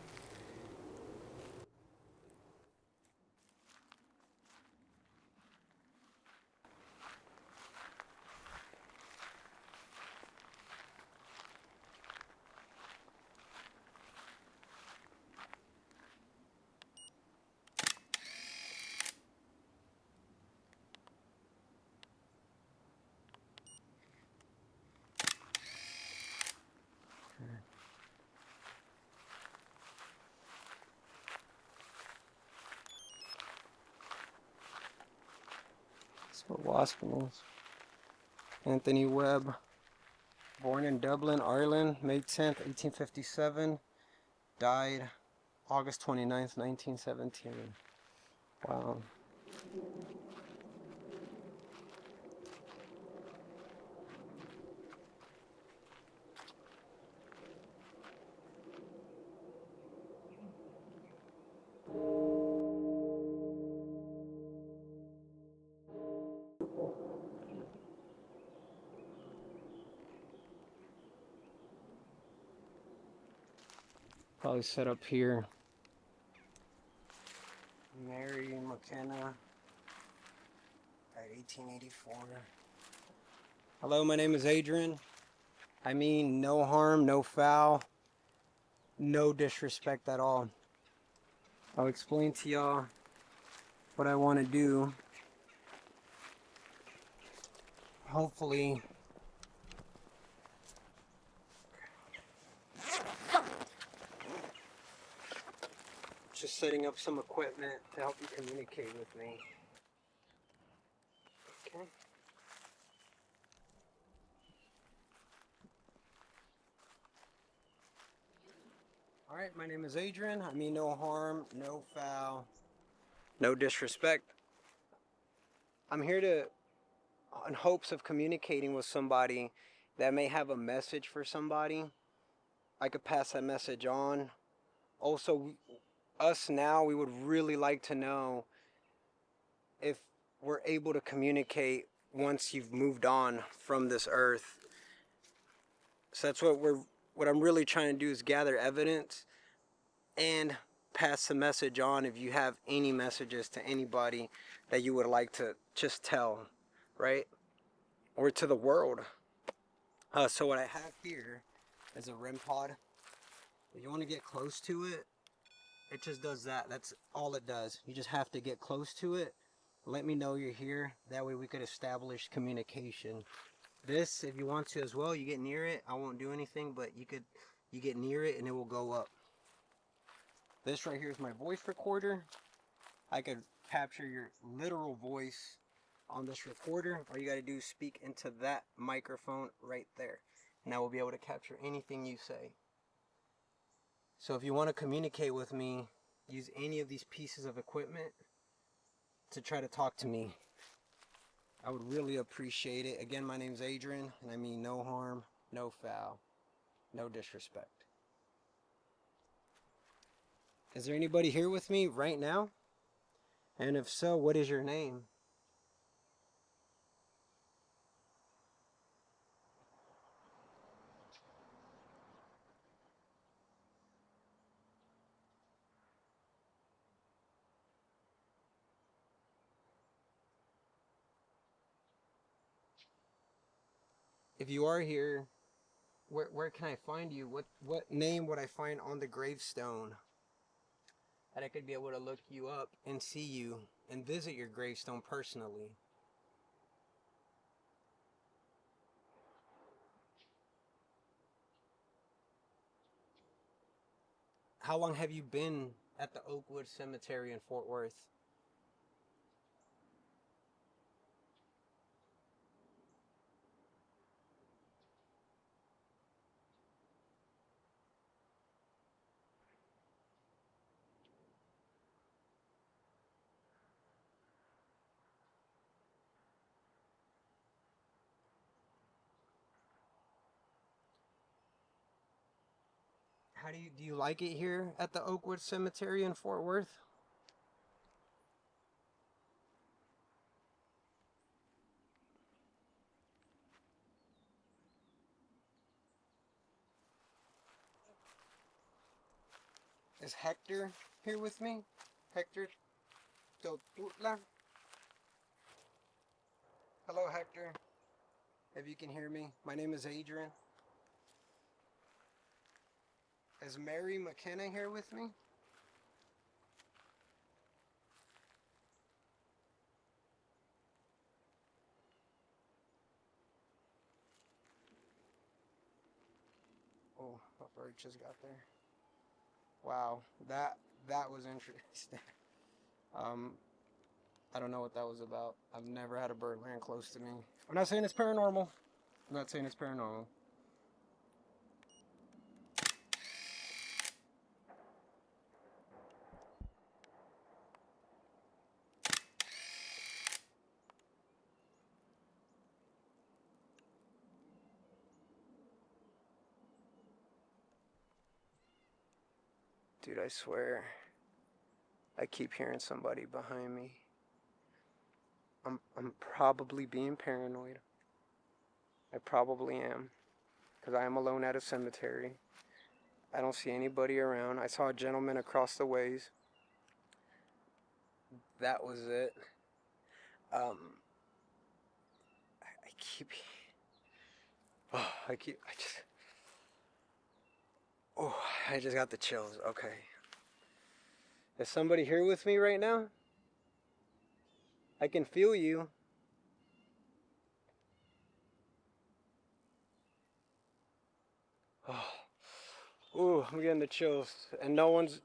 That's what wasp means. Anthony Webb, born in Dublin, Ireland, May 10th, 1857, died August 29th, 1917. Wow. Probably set up here. Mary McKenna, at 1884. Hello, my name is Adrian. I mean no harm, no foul, no disrespect at all. I'll explain to y'all what I want to do. Hopefully, just setting up some equipment to help you communicate with me. Okay. Alright, my name is Adrian. I mean no harm, no foul, no disrespect. I'm here to, in hopes of communicating with somebody that may have a message for somebody. I could pass that message on. Also, us now, we would really like to know if we're able to communicate once you've moved on from this earth. So that's what I'm really trying to do, is gather evidence and pass the message on if you have any messages to anybody that you would like to just tell, right? Or to the world. So what I have here is a REM pod. If you want to get close to it, it just does that. That's all it does. You just have to get close to it. Let me know you're here. That way we could establish communication. This, if you want to as well, you get near it. I won't do anything, but you get near it and it will go up. This right here is my voice recorder. I could capture your literal voice on this recorder. All you got to do is speak into that microphone right there, and I will be able to capture anything you say. So if you want to communicate with me, use any of these pieces of equipment to try to talk to me. I would really appreciate it. Again, my name's Adrian, and I mean no harm, no foul, no disrespect. Is there anybody here with me right now? And if so, what is your name? If you are here, where can I find you? What name would I find on the gravestone that I could be able to look you up and see you and visit your gravestone personally? How long have you been at the Oakwood Cemetery in Fort Worth? How do you like it here at the Oakwood Cemetery in Fort Worth? Is Hector here with me? Hector Totutla? Hello, Hector. If you can hear me, my name is Adrian. Is Mary McKenna here with me? Oh, my bird just got there. Wow, that was interesting. Um, I don't know what that was about. I've never had a bird land close to me. I'm not saying it's paranormal. I'm not saying it's paranormal. Dude, I swear, I keep hearing somebody behind me. I'm probably being paranoid. I probably am, because I am alone at a cemetery. I don't see anybody around. I saw a gentleman across the ways. That was it. Um, I keep, I just got the chills. Okay. Is somebody here with me right now? I can feel you. Oh, ooh, I'm getting the chills, and no one's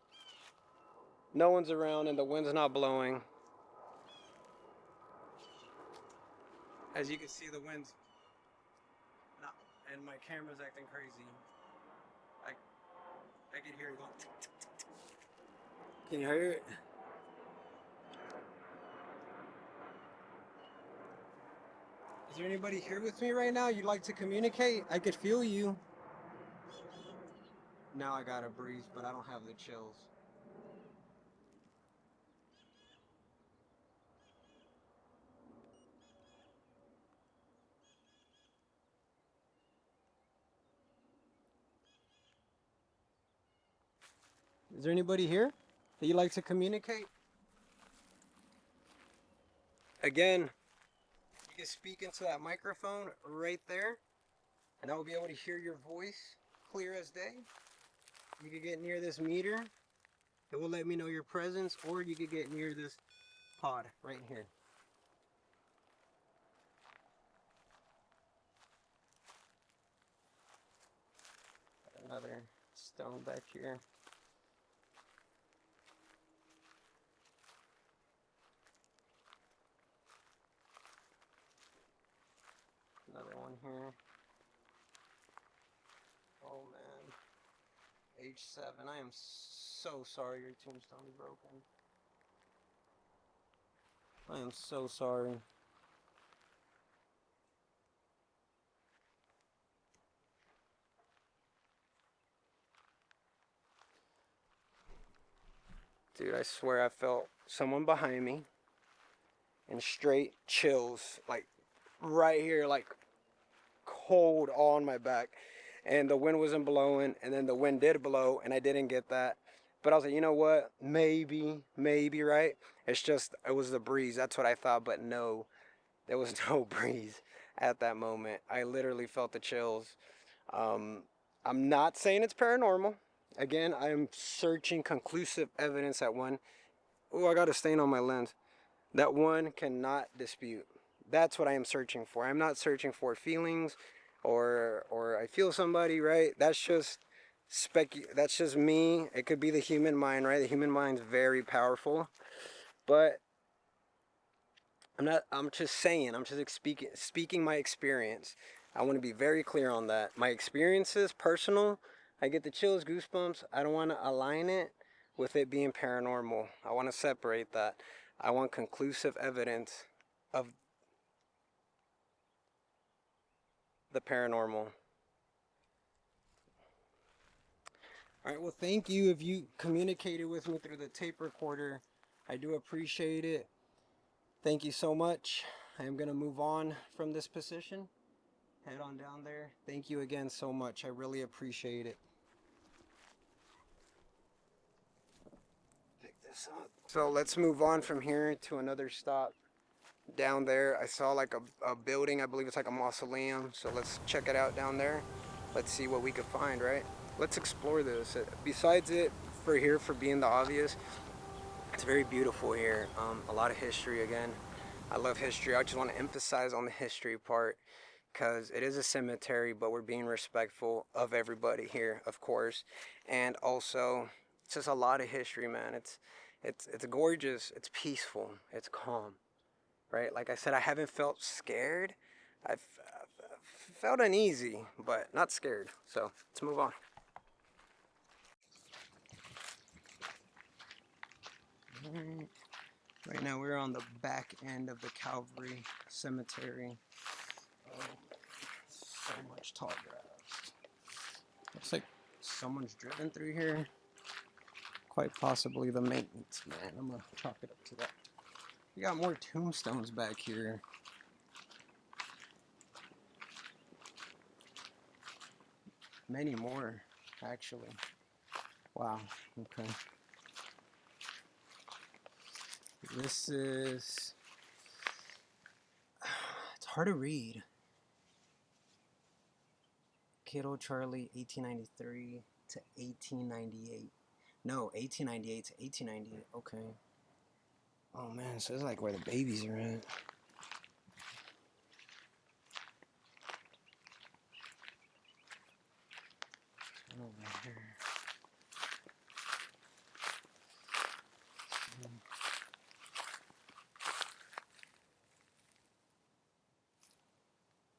around, and the wind's not blowing. As you can see, the wind's not, and my camera's acting crazy. I I can hear it going. Tick, tick, tick, tick. Can you hear it? Is there anybody here with me right now? You'd like to communicate? I could feel you. Now I got a breeze, but I don't have the chills. Is there anybody here that you'd like to communicate? Again, you can speak into that microphone right there, and I will be able to hear your voice clear as day. You could get near this meter. It will let me know your presence, or you could get near this pod right here. Another stone back here. Another one here. Oh man. Age 7. I am so sorry your tombstone is broken. I am so sorry. Dude, I swear I felt someone behind me and straight chills, like right here, like cold all on my back. And the wind wasn't blowing, and then the wind did blow, and I didn't get that. But I was like, you know what? Maybe, right? It's just, it was the breeze. That's what I thought, but no, there was no breeze at that moment. I literally felt the chills. I'm not saying it's paranormal. Again, I'm searching conclusive evidence that one. Oh, I got a stain on my lens. That one cannot dispute. That's what I am searching for. I'm not searching for feelings or I feel somebody, right? That's just me. It could be the human mind, right? The human mind's very powerful. But I'm just saying, I'm just speaking my experience. I want to be very clear on that. My experiences, personal, I get the chills, goosebumps. I don't want to align it with it being paranormal. I want to separate that. I want conclusive evidence of the paranormal. All right, well, thank you if you communicated with me through the tape recorder. I do appreciate it. Thank you so much. I am going to move on from this position. Head on down there. Thank you again so much. I really appreciate it. Pick this up. So let's move on from here to another stop. Down there, I saw like a building. I believe it's like a mausoleum. So let's check it out down there. Let's see what we could find, right? Let's explore this. Besides it, for being the obvious, it's very beautiful here. A lot of history again. I love history. I just want to emphasize on the history part because it is a cemetery, but we're being respectful of everybody here, of course. And also, it's just a lot of history, man. It's gorgeous. It's peaceful. It's calm, right? Like I said, I haven't felt scared. I've felt uneasy, but not scared. So let's move on. Right now we're on the back end of the Calvary Cemetery. Oh, so much tall grass. Looks like someone's driven through here. Quite possibly the maintenance man. I'm gonna chalk it up to that. We got more tombstones back here. Many more, actually. Wow, okay. This is... It's hard to read. Kiddo Charlie, 1893 to 1898. No, 1898 to 1898. Okay. Oh man, so it's like where the babies are at. Over here.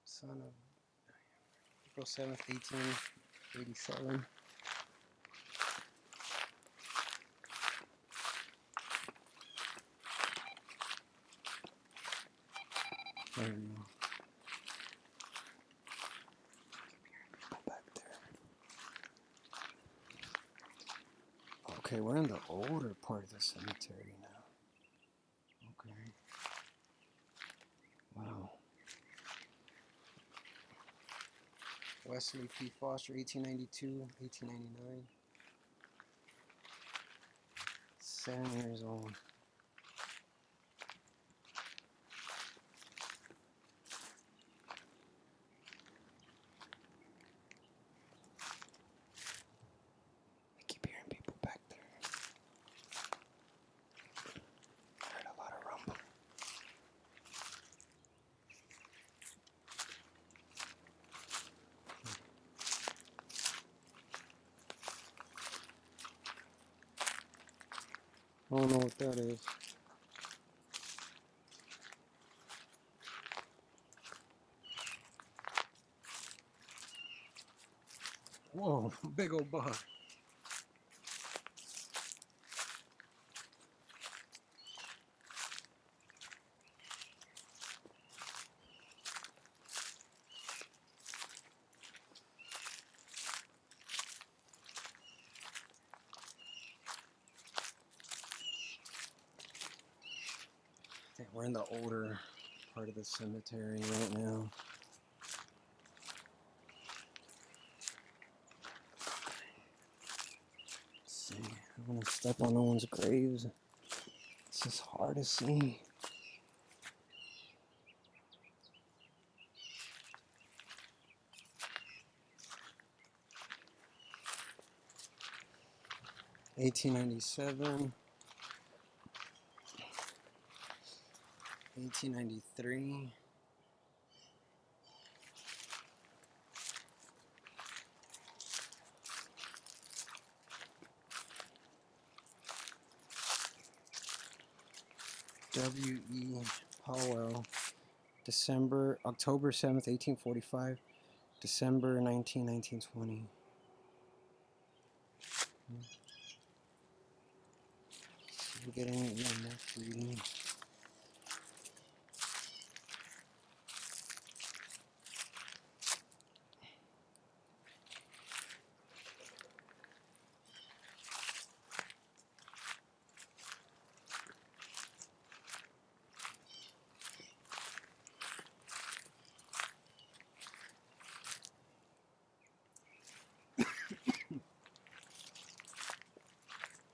Son of April 7th, 1887. There we go. Back there. Okay, we're in the older part of the cemetery now. Okay. Wow. Wesley P. Foster, 1892, 1899. 7 years old. I keep hearing people back there. I heard a lot of rumbling. I don't know what that is. Whoa, big old bug. We're in the older part of the cemetery right now. Let's see. I don't want to step on no one's graves. It's just hard to see. (1897), 1893. W.E. Howell, October 7th, 1845, December 19, 1920. See if we get any EMF reading.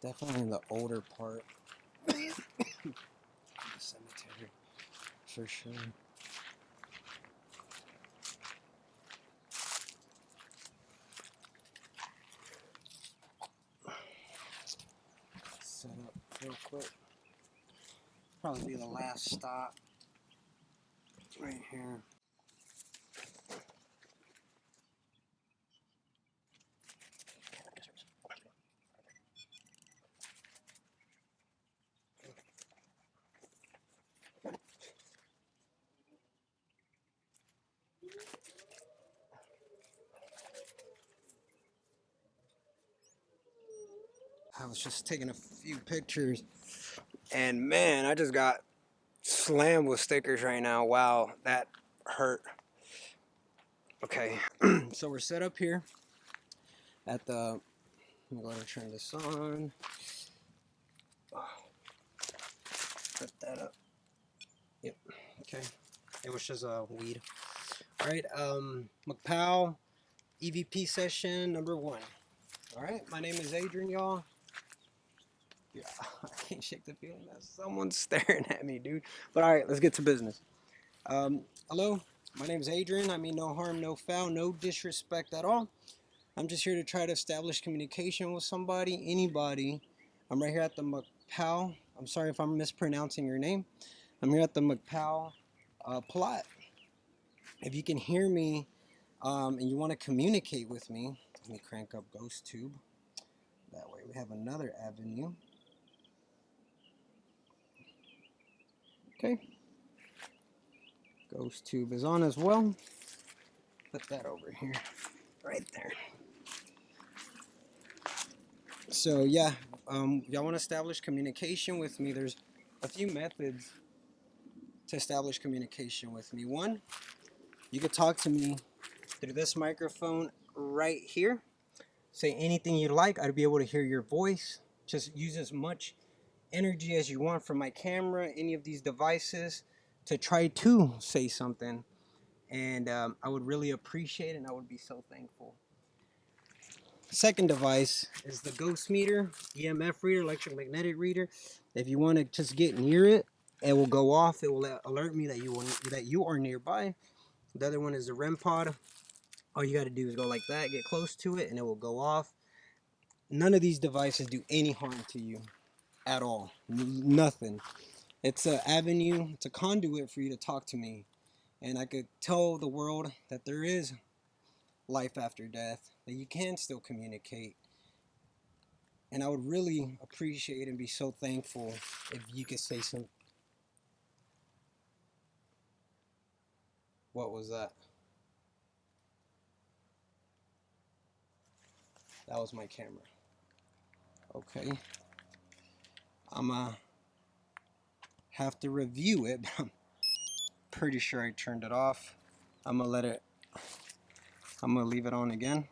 Definitely in the older part of the cemetery, for sure. Set up real quick. Probably be the last stop right here. I was just taking a few pictures, and man, I just got slammed with stickers right now. Wow, that hurt. Okay, so we're set up here at the. I'm going to turn this on. Oh, put that up. Yep. Okay. It was just a weed. All right. McPow EVP session number 1. All right. My name is Adrian, y'all. Yeah, I can't shake the feeling that someone's staring at me, dude. But all right, let's get to business. Hello. My name is Adrian. I mean no harm, no foul, no disrespect at all. I'm just here to try to establish communication with somebody, anybody. I'm right here at the McPow. I'm sorry if I'm mispronouncing your name. I'm here at the McPow plot. If you can hear me and you want to communicate with me, let me crank up Ghost Tube. That way we have another avenue. Okay. Ghost Tube is on as well. Put that over here. Right there. So yeah, y'all want to establish communication with me. There's a few methods to establish communication with me. One, you could talk to me through this microphone right here. Say anything you like. I'd be able to hear your voice. Just use as much energy as you want from my camera, any of these devices, to try to say something. And I would really appreciate it, and I would be so thankful. Second device is the ghost meter, EMF reader, electromagnetic reader. If you want to just get near it, it will go off. It will alert me that you are nearby. The other one is the REM pod. All you got to do is go like that, get close to it, and it will go off. None of these devices do any harm to you at all. Nothing. It's an avenue, it's a conduit for you to talk to me. And I could tell the world that there is life after death, that you can still communicate. And I would really appreciate and be so thankful if you could say some. What was that? That was my camera. Okay. I'm going to have to review it, but I'm pretty sure I turned it off. I'm going to leave it on again.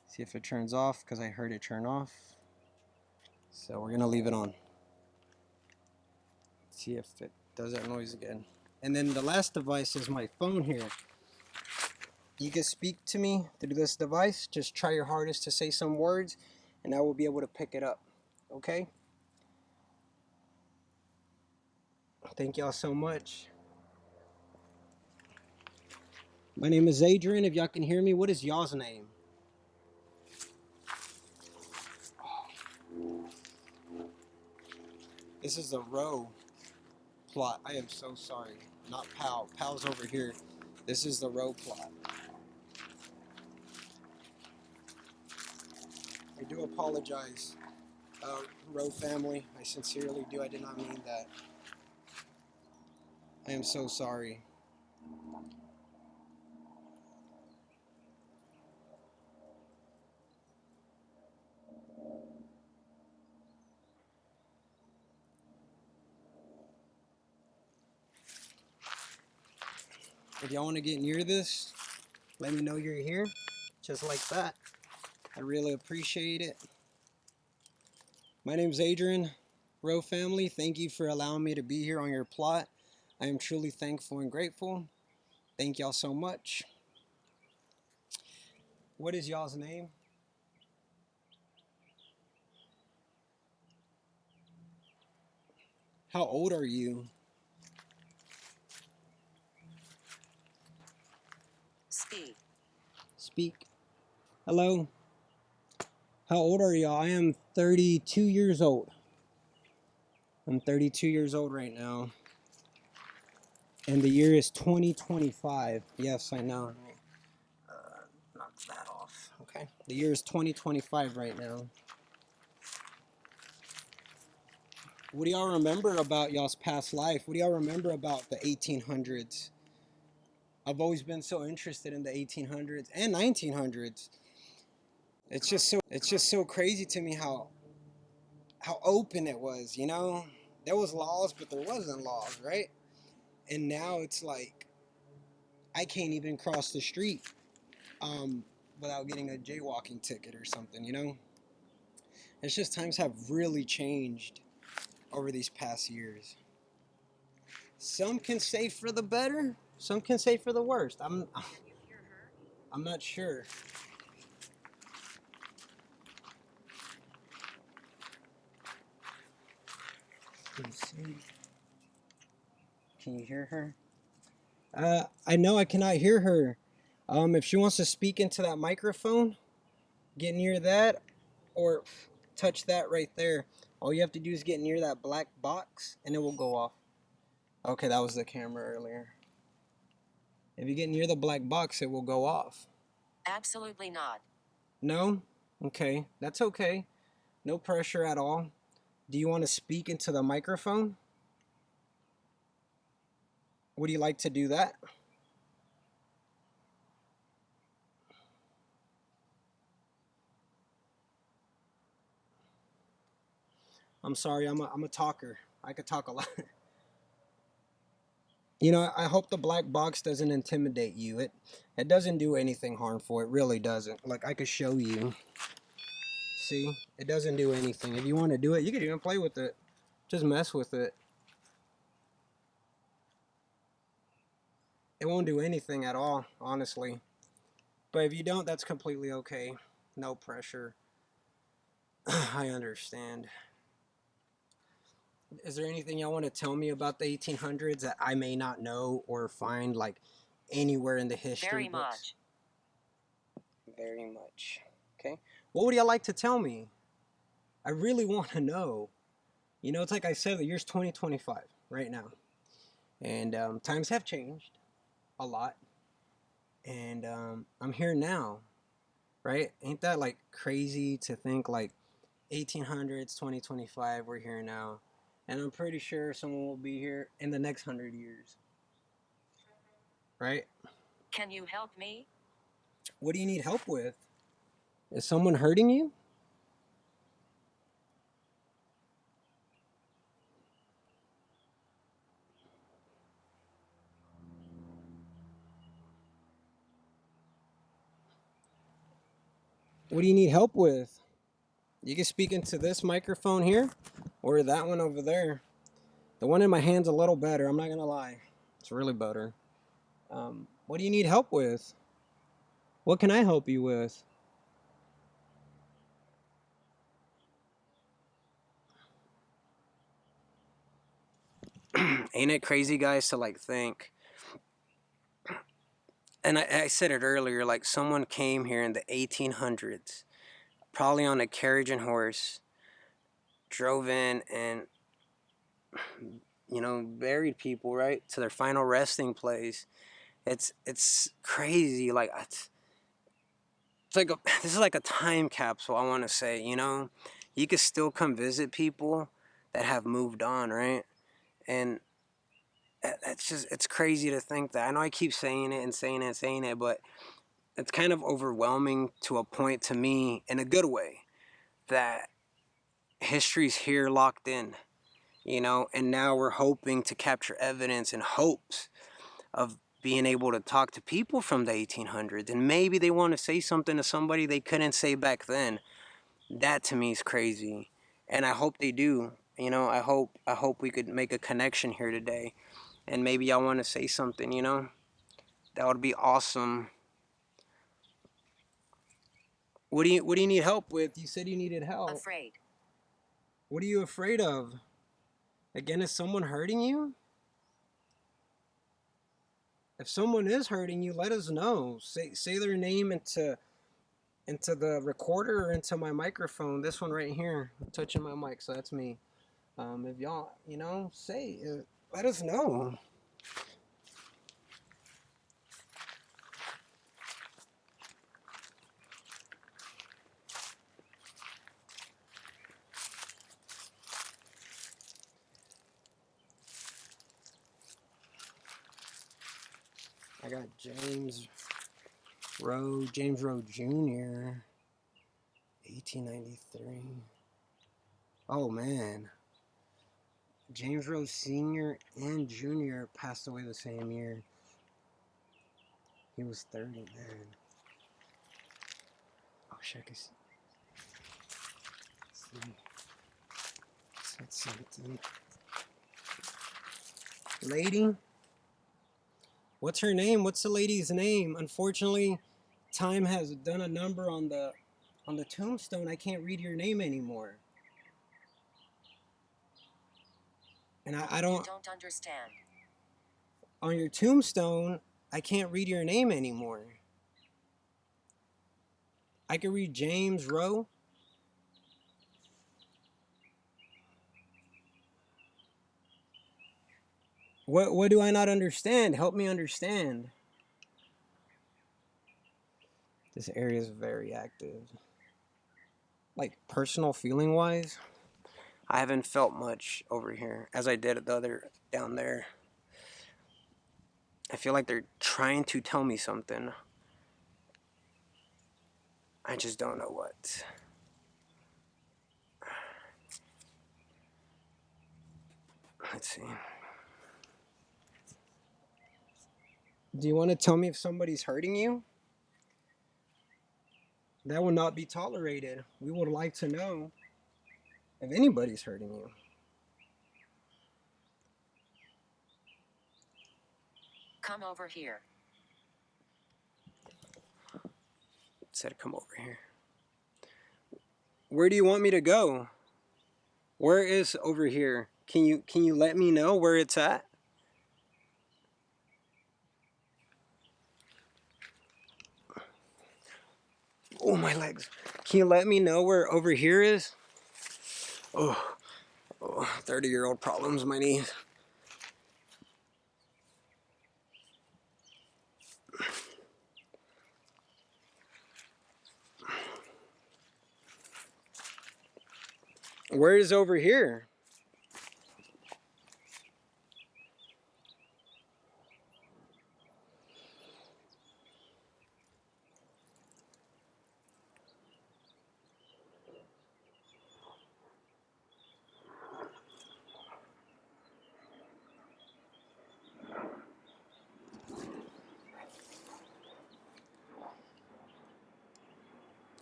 See if it turns off, because I heard it turn off. So we're going to leave it on. See if it does that noise again. And then the last device is my phone here. You can speak to me through this device. Just try your hardest to say some words, and I will be able to pick it up. Okay? Thank y'all so much. My name is Adrian. If y'all can hear me, what is y'all's name? This is a row plot. I am so sorry. Not Pal. Pal's over here. This is the row plot. I do apologize, row family. I sincerely do. I did not mean that. I am so sorry. If y'all want to get near this, let me know you're here. Just like that. I really appreciate it. My name's Adrian. Row family, thank you for allowing me to be here on your plot. I am truly thankful and grateful. Thank y'all so much. What is y'all's name? How old are you? Speak. Speak. Hello. How old are you? I am 32 years old. I'm 32 years old right now. And the year is 2025. Yes, I know. Knock that off. Okay. The year is 2025 right now. What do y'all remember about y'all's past life? What do y'all remember about the 1800s? I've always been so interested in the 1800s and 1900s. It's just so crazy to me how open it was, you know? There was laws, but there wasn't laws, right? And now it's like I can't even cross the street without getting a jaywalking ticket or something, you know? It's just times have really changed over these past years. Some can say for the better, some can say for the worst. I'm not sure. Let's see. Can you hear her? I know I cannot hear her. If she wants to speak into that microphone, get near that or touch that right there. All you have to do is get near that black box and it will go off. Okay, that was the camera earlier. If you get near the black box, it will go off. Absolutely not. No? Okay, that's okay. No pressure at all. Do you want to speak into the microphone? Would you like to do that? I'm sorry, I'm a talker. I could talk a lot. You know, I hope the black box doesn't intimidate you. It doesn't do anything harmful. It really doesn't. Like I could show you. See? It doesn't do anything. If you want to do it, you could even play with it. Just mess with it. It won't do anything at all, honestly. But if you don't, that's completely okay. No pressure. I understand. Is there anything y'all want to tell me about the 1800s that I may not know or find like anywhere in the history Very books? much. Very much. Okay. What would y'all like to tell me? I really want to know. You know, it's like I said, the year's 2025 right now. And times have changed a lot. And I'm here now, right? Ain't that like crazy to think like 1800s, 2025, we're here now. And I'm pretty sure someone will be here in the next 100 years, right? Can you help me? What do you need help with? Is someone hurting you? What do you need help with? You can speak into this microphone here or that one over there. The one in my hand's a little better, I'm not gonna lie. It's really better. What do you need help with? What can I help you with? Ain't it crazy, guys, to like think? And I said it earlier, like someone came here in the 1800s, probably on a carriage and horse, drove in and, you know, buried people, right, to their final resting place. It's crazy. Like, it's like this is like a time capsule, I want to say, you know? You can still come visit people that have moved on, right? And it's just, it's crazy to think that. I know I keep saying it and saying it and saying it, but it's kind of overwhelming to a point to me in a good way that history's here locked in, you know, and now we're hoping to capture evidence in hopes of being able to talk to people from the 1800s and maybe they want to say something to somebody they couldn't say back then. That to me is crazy, and I hope they do. You know, I hope we could make a connection here today, and maybe y'all want to say something. You know, that would be awesome. What do you need help with? You said you needed help. Afraid. What are you afraid of? Again, is someone hurting you? If someone is hurting you, let us know. Say their name into the recorder or into my microphone. This one right here, I'm touching my mic, so that's me. If y'all, let us know. I got James Rowe Jr., 1893. Oh man, James Rowe Sr. and Jr. passed away the same year. He was 30, man. Oh shit, I see. Said something. Lady? What's her name? What's the lady's name? Unfortunately, time has done a number on the tombstone. I can't read your name anymore. And I don't understand. On your tombstone, I can't read your name anymore. I can read James Rowe. What do I not understand? Help me understand. This area is very active. Like personal feeling wise, I haven't felt much over here as I did the other down there. I feel like they're trying to tell me something. I just don't know what. Let's see. Do you want to tell me if somebody's hurting you? That will not be tolerated. We would like to know if anybody's hurting you. Come over here. It said come over here. Where do you want me to go? Where is over here? Can you let me know where it's at? Oh, my legs. Can you let me know where over here is? Oh, 30-year-old problems, my knees. Where is over here?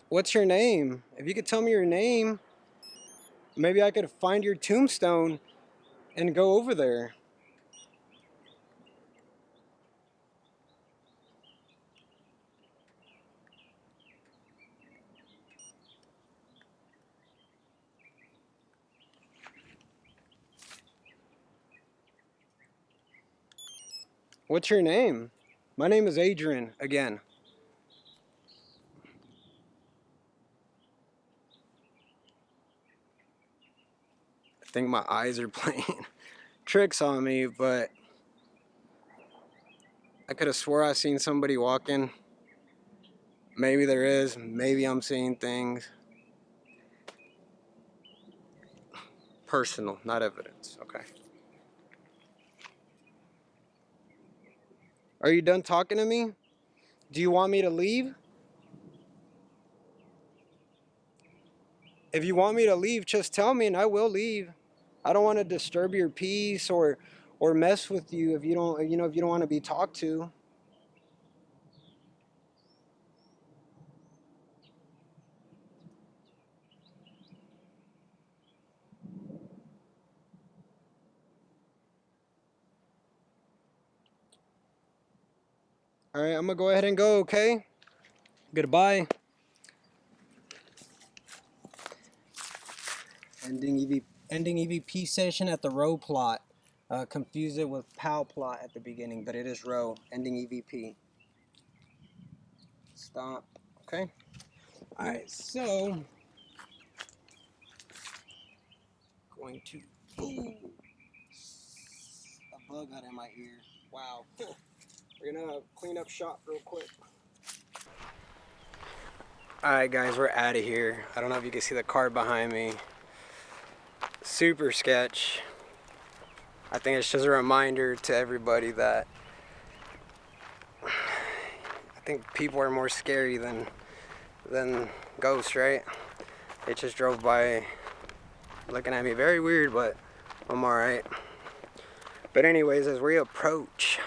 What's your name? If you could tell me your name, maybe I could find your tombstone and go over there. What's your name? My name is Adrian, again. I think my eyes are playing tricks on me, but I could have swore I seen somebody walking. Maybe there is. Maybe I'm seeing things. Personal, not evidence. Okay. Are you done talking to me? Do you want me to leave? If you want me to leave, just tell me and I will leave. I don't want to disturb your peace or mess with you if you don't, if you don't want to be talked to. All right, I'm gonna go ahead and go, okay? Goodbye. Ending ending EVP session at the row plot. Confuse it with POW plot at the beginning, but it is row, ending EVP. Stop. Okay. Alright, so going to. Ooh, a bug got in my ear. Wow. We're gonna clean up shop real quick. Alright guys, we're out of here. I don't know if you can see the car behind me. Super sketch. I think it's just a reminder to everybody that I think people are more scary than ghosts, right? They just drove by looking at me very weird, but I'm alright. But anyways, as we approach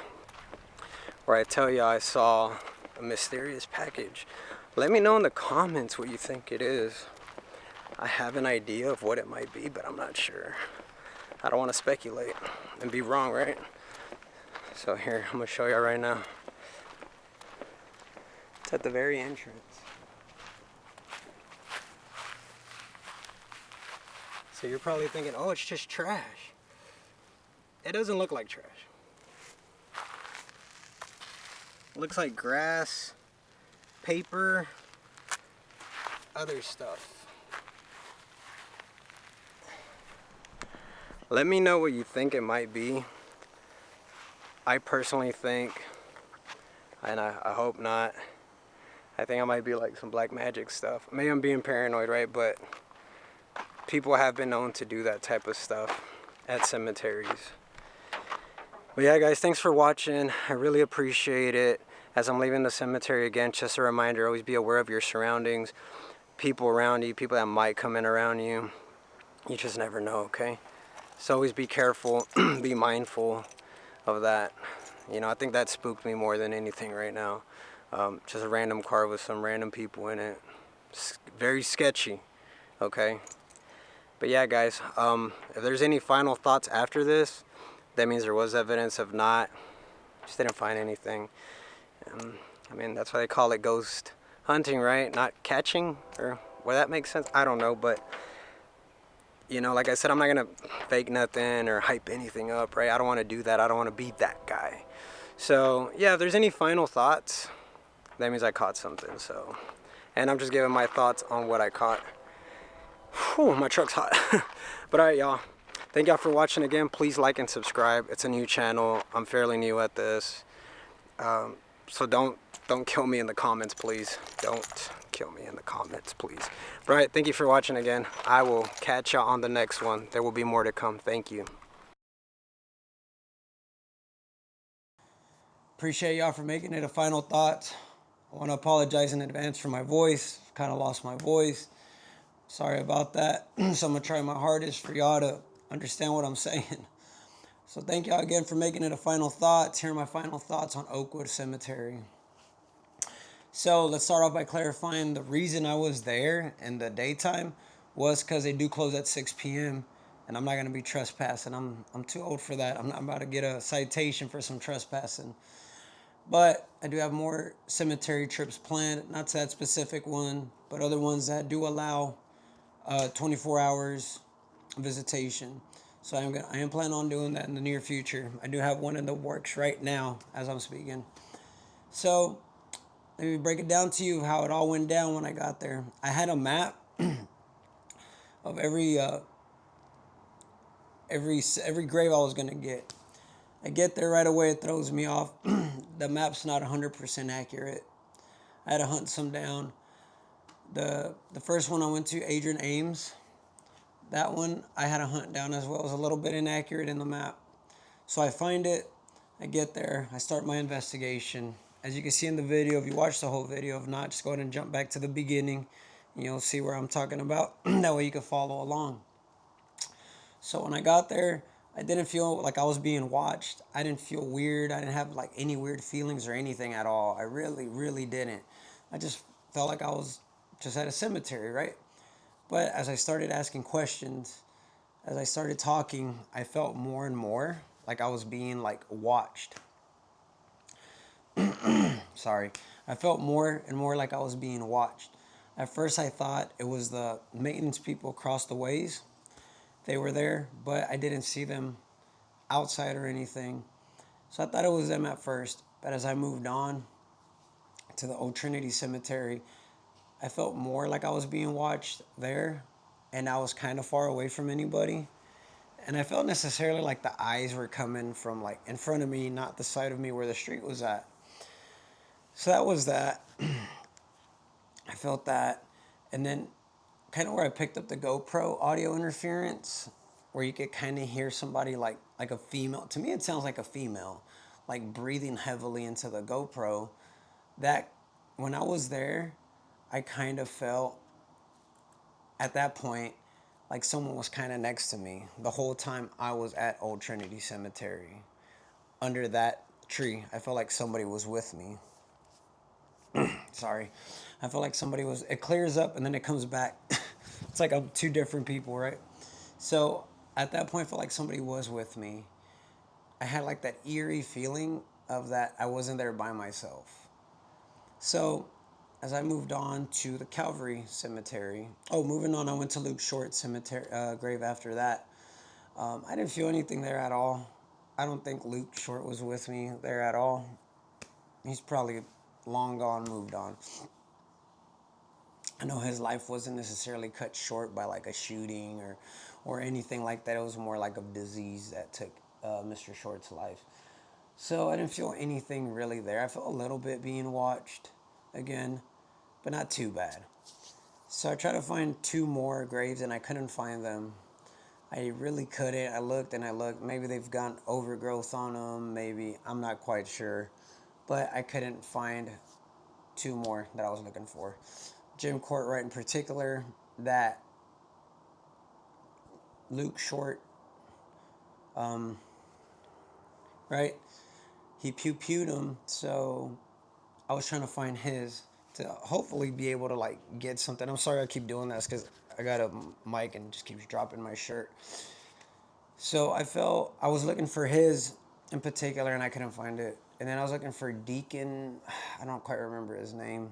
where I tell you I saw a mysterious package, let me know in the comments what you think it is. I have an idea of what it might be, but I'm not sure. I don't want to speculate and be wrong, right? So here, I'm going to show you right now. It's at the very entrance. So you're probably thinking, oh, it's just trash. It doesn't look like trash. It looks like grass, paper, other stuff. Let me know what you think it might be. I personally think, and I hope not, I think it might be like some black magic stuff. Maybe I'm being paranoid, right? But people have been known to do that type of stuff at cemeteries. But yeah, guys, thanks for watching. I really appreciate it. As I'm leaving the cemetery again, just a reminder, always be aware of your surroundings, people around you, people that might come in around you. You just never know, okay? So always be careful, be mindful of that. You know, I think that spooked me more than anything right now. Just a random car with some random people in it. Very sketchy, okay? But yeah, guys, if there's any final thoughts after this, that means there was evidence. If not, just didn't find anything. I mean, that's why they call it ghost hunting, right? Not catching, or well, that makes sense. I don't know, but you know, like I said, I'm not gonna fake nothing or hype anything up, right? I don't want to do that. I don't want to be that guy. So yeah, if there's any final thoughts, that means I caught something. So, and I'm just giving my thoughts on what I caught. Whew, my truck's hot. But all right, y'all. Thank y'all for watching again. Please like and subscribe. It's a new channel. I'm fairly new at this. So don't kill me in the comments, please. Don't kill me in the comments, please. But all right, thank you for watching again. I will catch y'all on the next one. There will be more to come. Thank you. Appreciate y'all for making it a final thought. I want to apologize in advance for my voice. Kind of lost my voice. Sorry about that. So I'm going to try my hardest for y'all to understand what I'm saying. So thank y'all again for making it a final thought. Here are my final thoughts on Oakwood Cemetery. So let's start off by clarifying the reason I was there in the daytime was because they do close at 6 p.m. and I'm not going to be trespassing. I'm too old for that. I'm not about to get a citation for some trespassing. But I do have more cemetery trips planned, not to that specific one, but other ones that do allow 24 hours visitation. So I am planning on doing that in the near future. I do have one in the works right now as I'm speaking. So let me break it down to you how it all went down when I got there. I had a map of every grave I was gonna get. I get there right away, it throws me off. The map's not 100% accurate. I had to hunt some down. The first one I went to, Adrian Ames, that one I had to hunt down as well. It was a little bit inaccurate in the map. So I find it, I get there, I start my investigation. As you can see in the video, if you watch the whole video, if not, just go ahead and jump back to the beginning. You'll see where I'm talking about. That way you can follow along. So when I got there, I didn't feel like I was being watched. I didn't feel weird. I didn't have like any weird feelings or anything at all. I really, really didn't. I just felt like I was just at a cemetery, right? But as I started asking questions, as I started talking, I felt more and more like I was being like watched. Sorry. I felt more and more like I was being watched. At first I thought it was the maintenance people across the ways. they were there, but I didn't see them outside or anything. So I thought it was them at first. But as I moved on to the Old Trinity Cemetery, I felt more like I was being watched there, and I was kind of far away from anybody. And I felt necessarily like the eyes were coming from like in front of me, not the side of me where the street was at. So that was that. I felt that. And then kind of where I picked up the GoPro audio interference, where you could kind of hear somebody like a female. To me, it sounds like a female, like breathing heavily into the GoPro. That when I was there, I kind of felt at that point like someone was kind of next to me the whole time I was at Old Trinity Cemetery. Under that tree, I felt like somebody was with me. Sorry. I felt like somebody was. It clears up and then it comes back. It's like I'm two different people, right? So at that point, I felt like somebody was with me. I had like that eerie feeling of that I wasn't there by myself. So as I moved on to the Calvary Cemetery, moving on, I went to Luke Short Cemetery grave after that. I didn't feel anything there at all. I don't think Luke Short was with me there at all. He's probably long gone, moved on. I know his life wasn't necessarily cut short by like a shooting or anything like that. It was more like a disease that took Mr. Short's life. So I didn't feel anything really there. I felt a little bit being watched again, but not too bad. So I tried to find two more graves and I couldn't find them. I really couldn't. I looked and I looked. Maybe they've gotten overgrowth on them. Maybe. I'm not quite sure. But I couldn't find two more that I was looking for. Jim Courtwright in particular, that Luke Short, right? He pew-pewed him, so I was trying to find his to hopefully be able to like get something. I'm sorry I keep doing this because I got a mic and it just keeps dropping my shirt. So I was looking for his in particular and I couldn't find it. And then I was looking for Deacon, I don't quite remember his name.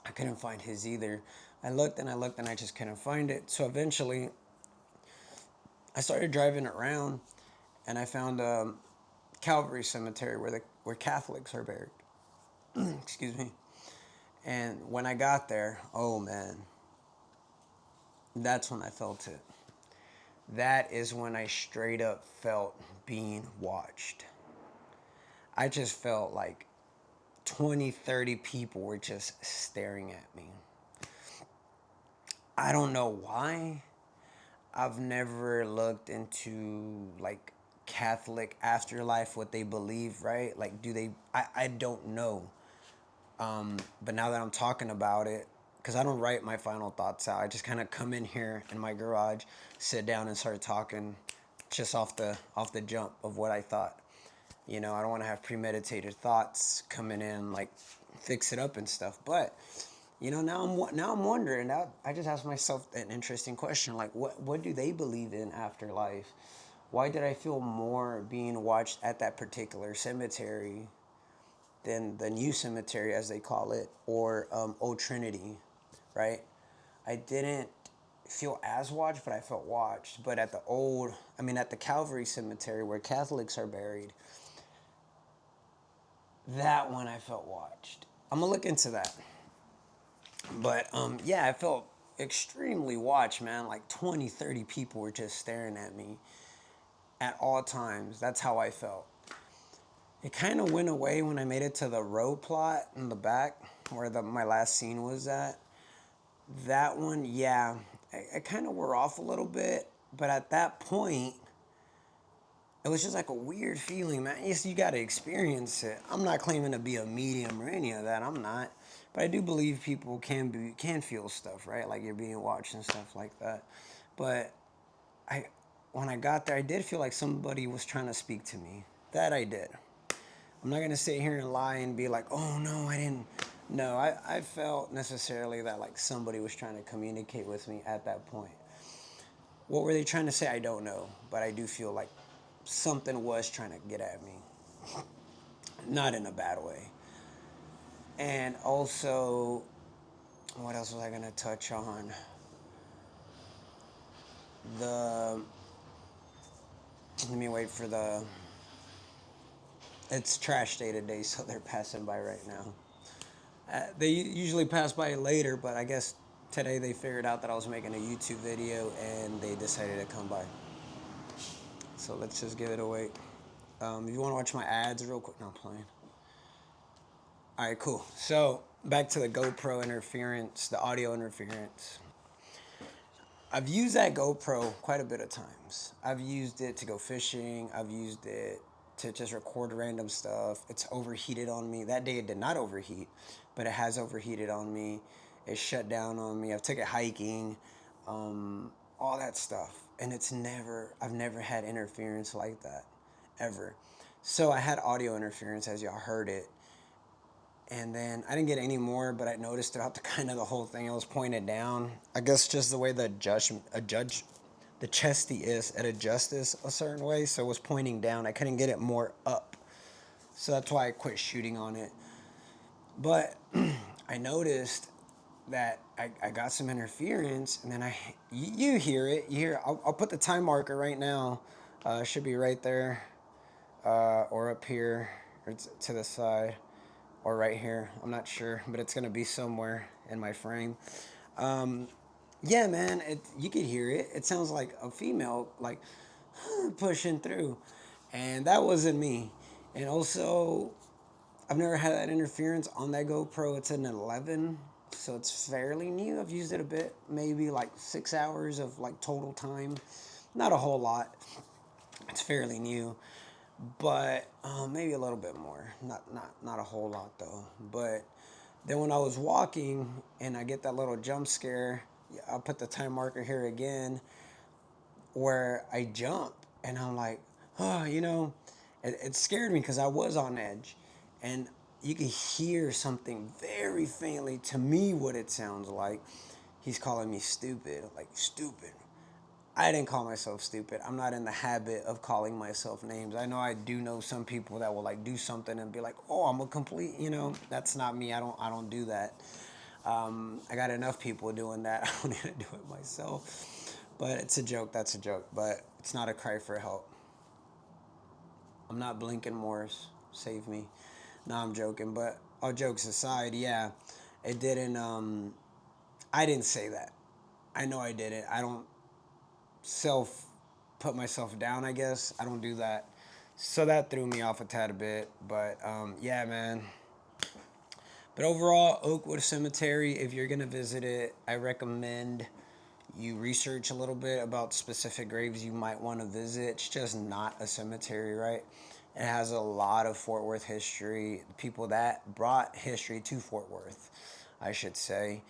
I couldn't find his either. I looked and I looked and I just couldn't find it. So eventually I started driving around and I found Calvary Cemetery where Catholics are buried. Excuse me. And when I got there, oh man, that's when I felt it. That is when I straight up felt being watched. I just felt like 20, 30 people were just staring at me. I don't know why. I've never looked into like Catholic afterlife, what they believe, right? Like, do they? I don't know. But now that I'm talking about it, because I don't write my final thoughts out, I just kind of come in here in my garage, sit down, and start talking, just off the jump of what I thought. You know, I don't want to have premeditated thoughts coming in, like fix it up and stuff. But you know, now I'm wondering. Now I just asked myself an interesting question, like what do they believe in afterlife? Why did I feel more being watched at that particular cemetery than the new cemetery, as they call it, or Old Trinity, right? I didn't feel as watched, but I felt watched. But at at the Calvary Cemetery where Catholics are buried, that one I felt watched. I'm gonna look into that. But yeah, I felt extremely watched, man. Like 20, 30 people were just staring at me at all times. That's how I felt. It kind of went away when I made it to the road plot in the back where my last scene was at. That one, yeah, I kind of wore off a little bit. But at that point, it was just like a weird feeling, man. Yes, you got to experience it. I'm not claiming to be a medium or any of that. I'm not. But I do believe people can feel stuff, right? Like you're being watched and stuff like that. But I when I got there, I did feel like somebody was trying to speak to me. That I did. I'm not gonna sit here and lie and be like, oh no, I didn't. No, I felt necessarily that like somebody was trying to communicate with me at that point. What were they trying to say? I don't know, but I do feel like something was trying to get at me, not in a bad way. And also, what else was I gonna touch on? the let me wait for the it's trash day today, so they're passing by right now. They usually pass by later, but I guess today they figured out that I was making a YouTube video and they decided to come by. So let's just give it a wait. If you want to watch my ads real quick, no, I'm playing. All right, cool. So back to the GoPro interference, the audio interference. I've used that GoPro quite a bit of times. I've used it to go fishing. I've used it to just record random stuff. It's overheated on me. That day it did not overheat, but it has overheated on me. It shut down on me. I've took it hiking, all that stuff. And I've never had interference like that, ever. So I had audio interference, as y'all heard it. And then I didn't get any more, but I noticed throughout the whole thing, it was pointed down. I guess just the way the chesty is, it adjusts a certain way, so it was pointing down. I couldn't get it more up, so that's why I quit shooting on it. But I noticed that I got some interference, and then you hear it. I'll put the time marker right now. It should be right there, or up here, or to the side, or right here. I'm not sure, but it's gonna be somewhere in my frame. Yeah, man, you could hear it. It sounds like a female, like pushing through, and that wasn't me. And also, I've never had that interference on that GoPro. It's an 11, so it's fairly new. I've used it a bit, maybe like 6 hours of like total time. Not a whole lot. It's fairly new, but maybe a little bit more. Not a whole lot though. But then when I was walking and I get that little jump scare, I'll put the time marker here again, where I jump and I'm like, oh, it scared me because I was on edge, and you can hear something very faintly. To me, what it sounds like, he's calling me stupid, like stupid. I didn't call myself stupid. I'm not in the habit of calling myself names. I know I do know some people that will like do something and be like, "Oh, I'm a complete," That's not me. I don't do that. I got enough people doing that. I don't need to do it myself. But it's a joke. That's a joke. But it's not a cry for help. I'm not blinking Morris. Save me. No, I'm joking. But all jokes aside, yeah, it didn't. I didn't say that. I know I didn't. I don't self put myself down, I guess. I don't do that. So that threw me off a tad bit. But yeah, man. But overall, Oakwood Cemetery, if you're going to visit it, I recommend you research a little bit about specific graves you might want to visit. It's just not a cemetery, right? It has a lot of Fort Worth history, people that brought history to Fort Worth, I should say.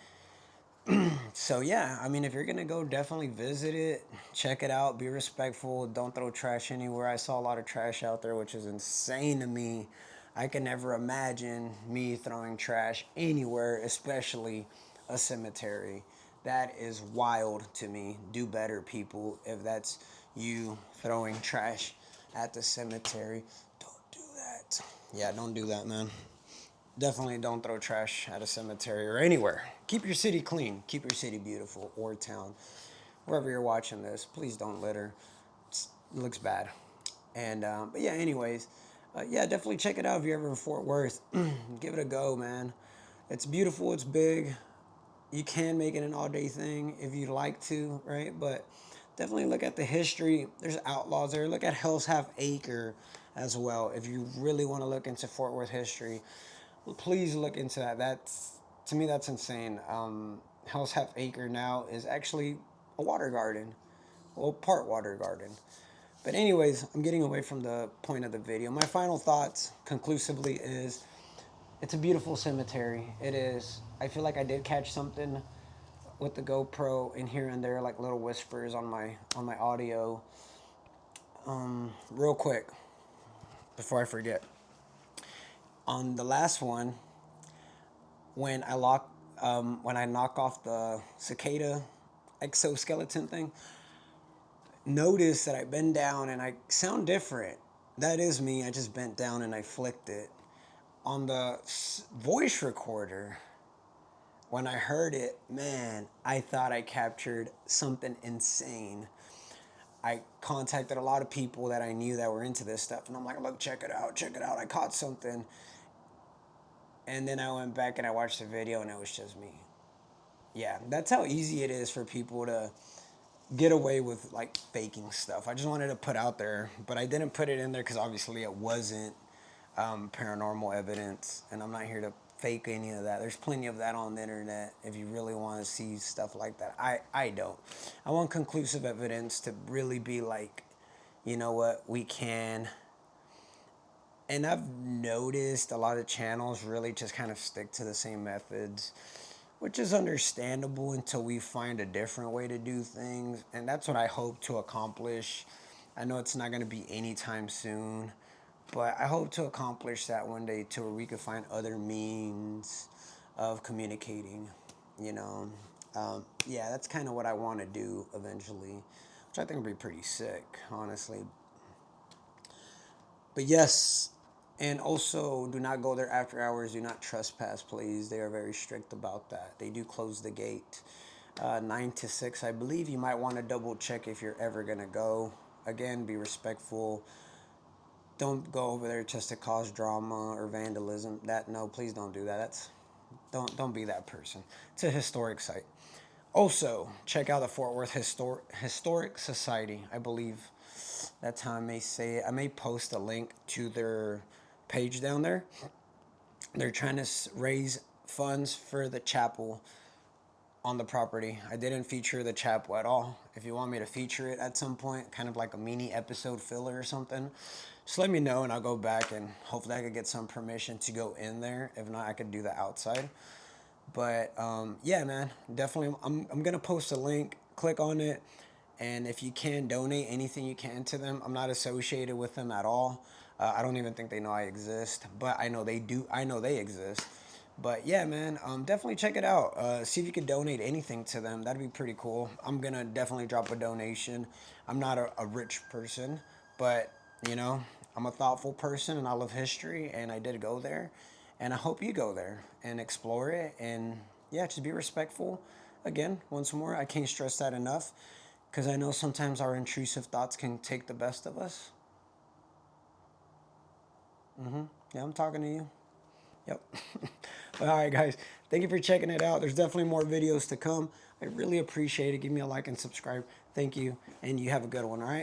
So yeah, I mean, if you're gonna go, definitely visit it, check it out, be respectful, don't throw trash anywhere. I saw a lot of trash out there, which is insane to me. I can never imagine me throwing trash anywhere, especially a cemetery. That is wild to me. Do better, people. If that's you throwing trash at the cemetery, don't do that. Yeah, don't do that, man. Definitely don't throw trash at a cemetery or anywhere. Keep your city clean. Keep your city beautiful, or town. Wherever you're watching this, please don't litter. It looks bad. And but yeah, anyways, yeah, definitely check it out if you're ever in Fort Worth. Give it a go, man. It's beautiful. It's big. You can make it an all-day thing if you'd like to, right? But definitely look at the history. There's outlaws there. Look at Hell's Half Acre as well. If you really want to look into Fort Worth history, please look into that. That's, to me, that's insane. Hell's Half Acre now is actually a water garden, well, part water garden. But anyways, I'm getting away from the point of the video. My final thoughts, conclusively, is it's a beautiful cemetery. It is. I feel like I did catch something with the GoPro in here and there, like little whispers on my audio. Real quick, before I forget, on the last one, when I knock off the cicada exoskeleton thing, notice that I bend down and I sound different. That is me. I just bent down and I flicked it. On the voice recorder, when I heard it, man, I thought I captured something insane. I contacted a lot of people that I knew that were into this stuff, and I'm like, look, check it out, check it out. I caught something. And then I went back and I watched the video, and it was just me. Yeah, that's how easy it is for people to get away with like faking stuff. I just wanted to put out there, but I didn't put it in there because obviously it wasn't paranormal evidence, and I'm not here to fake any of that. There's plenty of that on the internet if you really want to see stuff like that. I don't. I want conclusive evidence to really be like, you know what, we can. And I've noticed a lot of channels really just kind of stick to the same methods, which is understandable until we find a different way to do things. And that's what I hope to accomplish. I know it's not going to be anytime soon, but I hope to accomplish that one day to where we can find other means of communicating, you know. Yeah, that's kind of what I want to do eventually, which I think would be pretty sick, honestly. But yes, and also do not go there after hours. Do not trespass, please. They are very strict about that. They do close the gate 9 to 6. I believe you might want to double check if you're ever going to go. Again, be respectful. Don't go over there just to cause drama or vandalism. That, no, please don't do that. Don't be that person. It's a historic site. Also, check out the Fort Worth Historic Society. I believe that's how I may say it. I may post a link to their page down there. They're trying to raise funds for the chapel on the property. I didn't feature the chapel at all. If you want me to feature it at some point, kind of like a mini episode filler or something, just let me know and I'll go back and hopefully I could get some permission to go in there. If not, I could do the outside. But yeah, man, definitely. I'm gonna post a link. Click on it, and if you can donate anything you can to them. I'm not associated with them at all. I don't even think they know I exist, but I know they do. I know they exist. But yeah, man, definitely check it out. See if you could donate anything to them. That'd be pretty cool. I'm gonna definitely drop a donation. I'm not a rich person, but you know, I'm a thoughtful person and I love history, and I did go there. And I hope you go there and explore it. And yeah, just be respectful. Again, once more, I can't stress that enough because I know sometimes our intrusive thoughts can take the best of us. Yeah, I'm talking to you. Yep. But all right, guys. Thank you for checking it out. There's definitely more videos to come. I really appreciate it. Give me a like and subscribe. Thank you. And you have a good one, all right?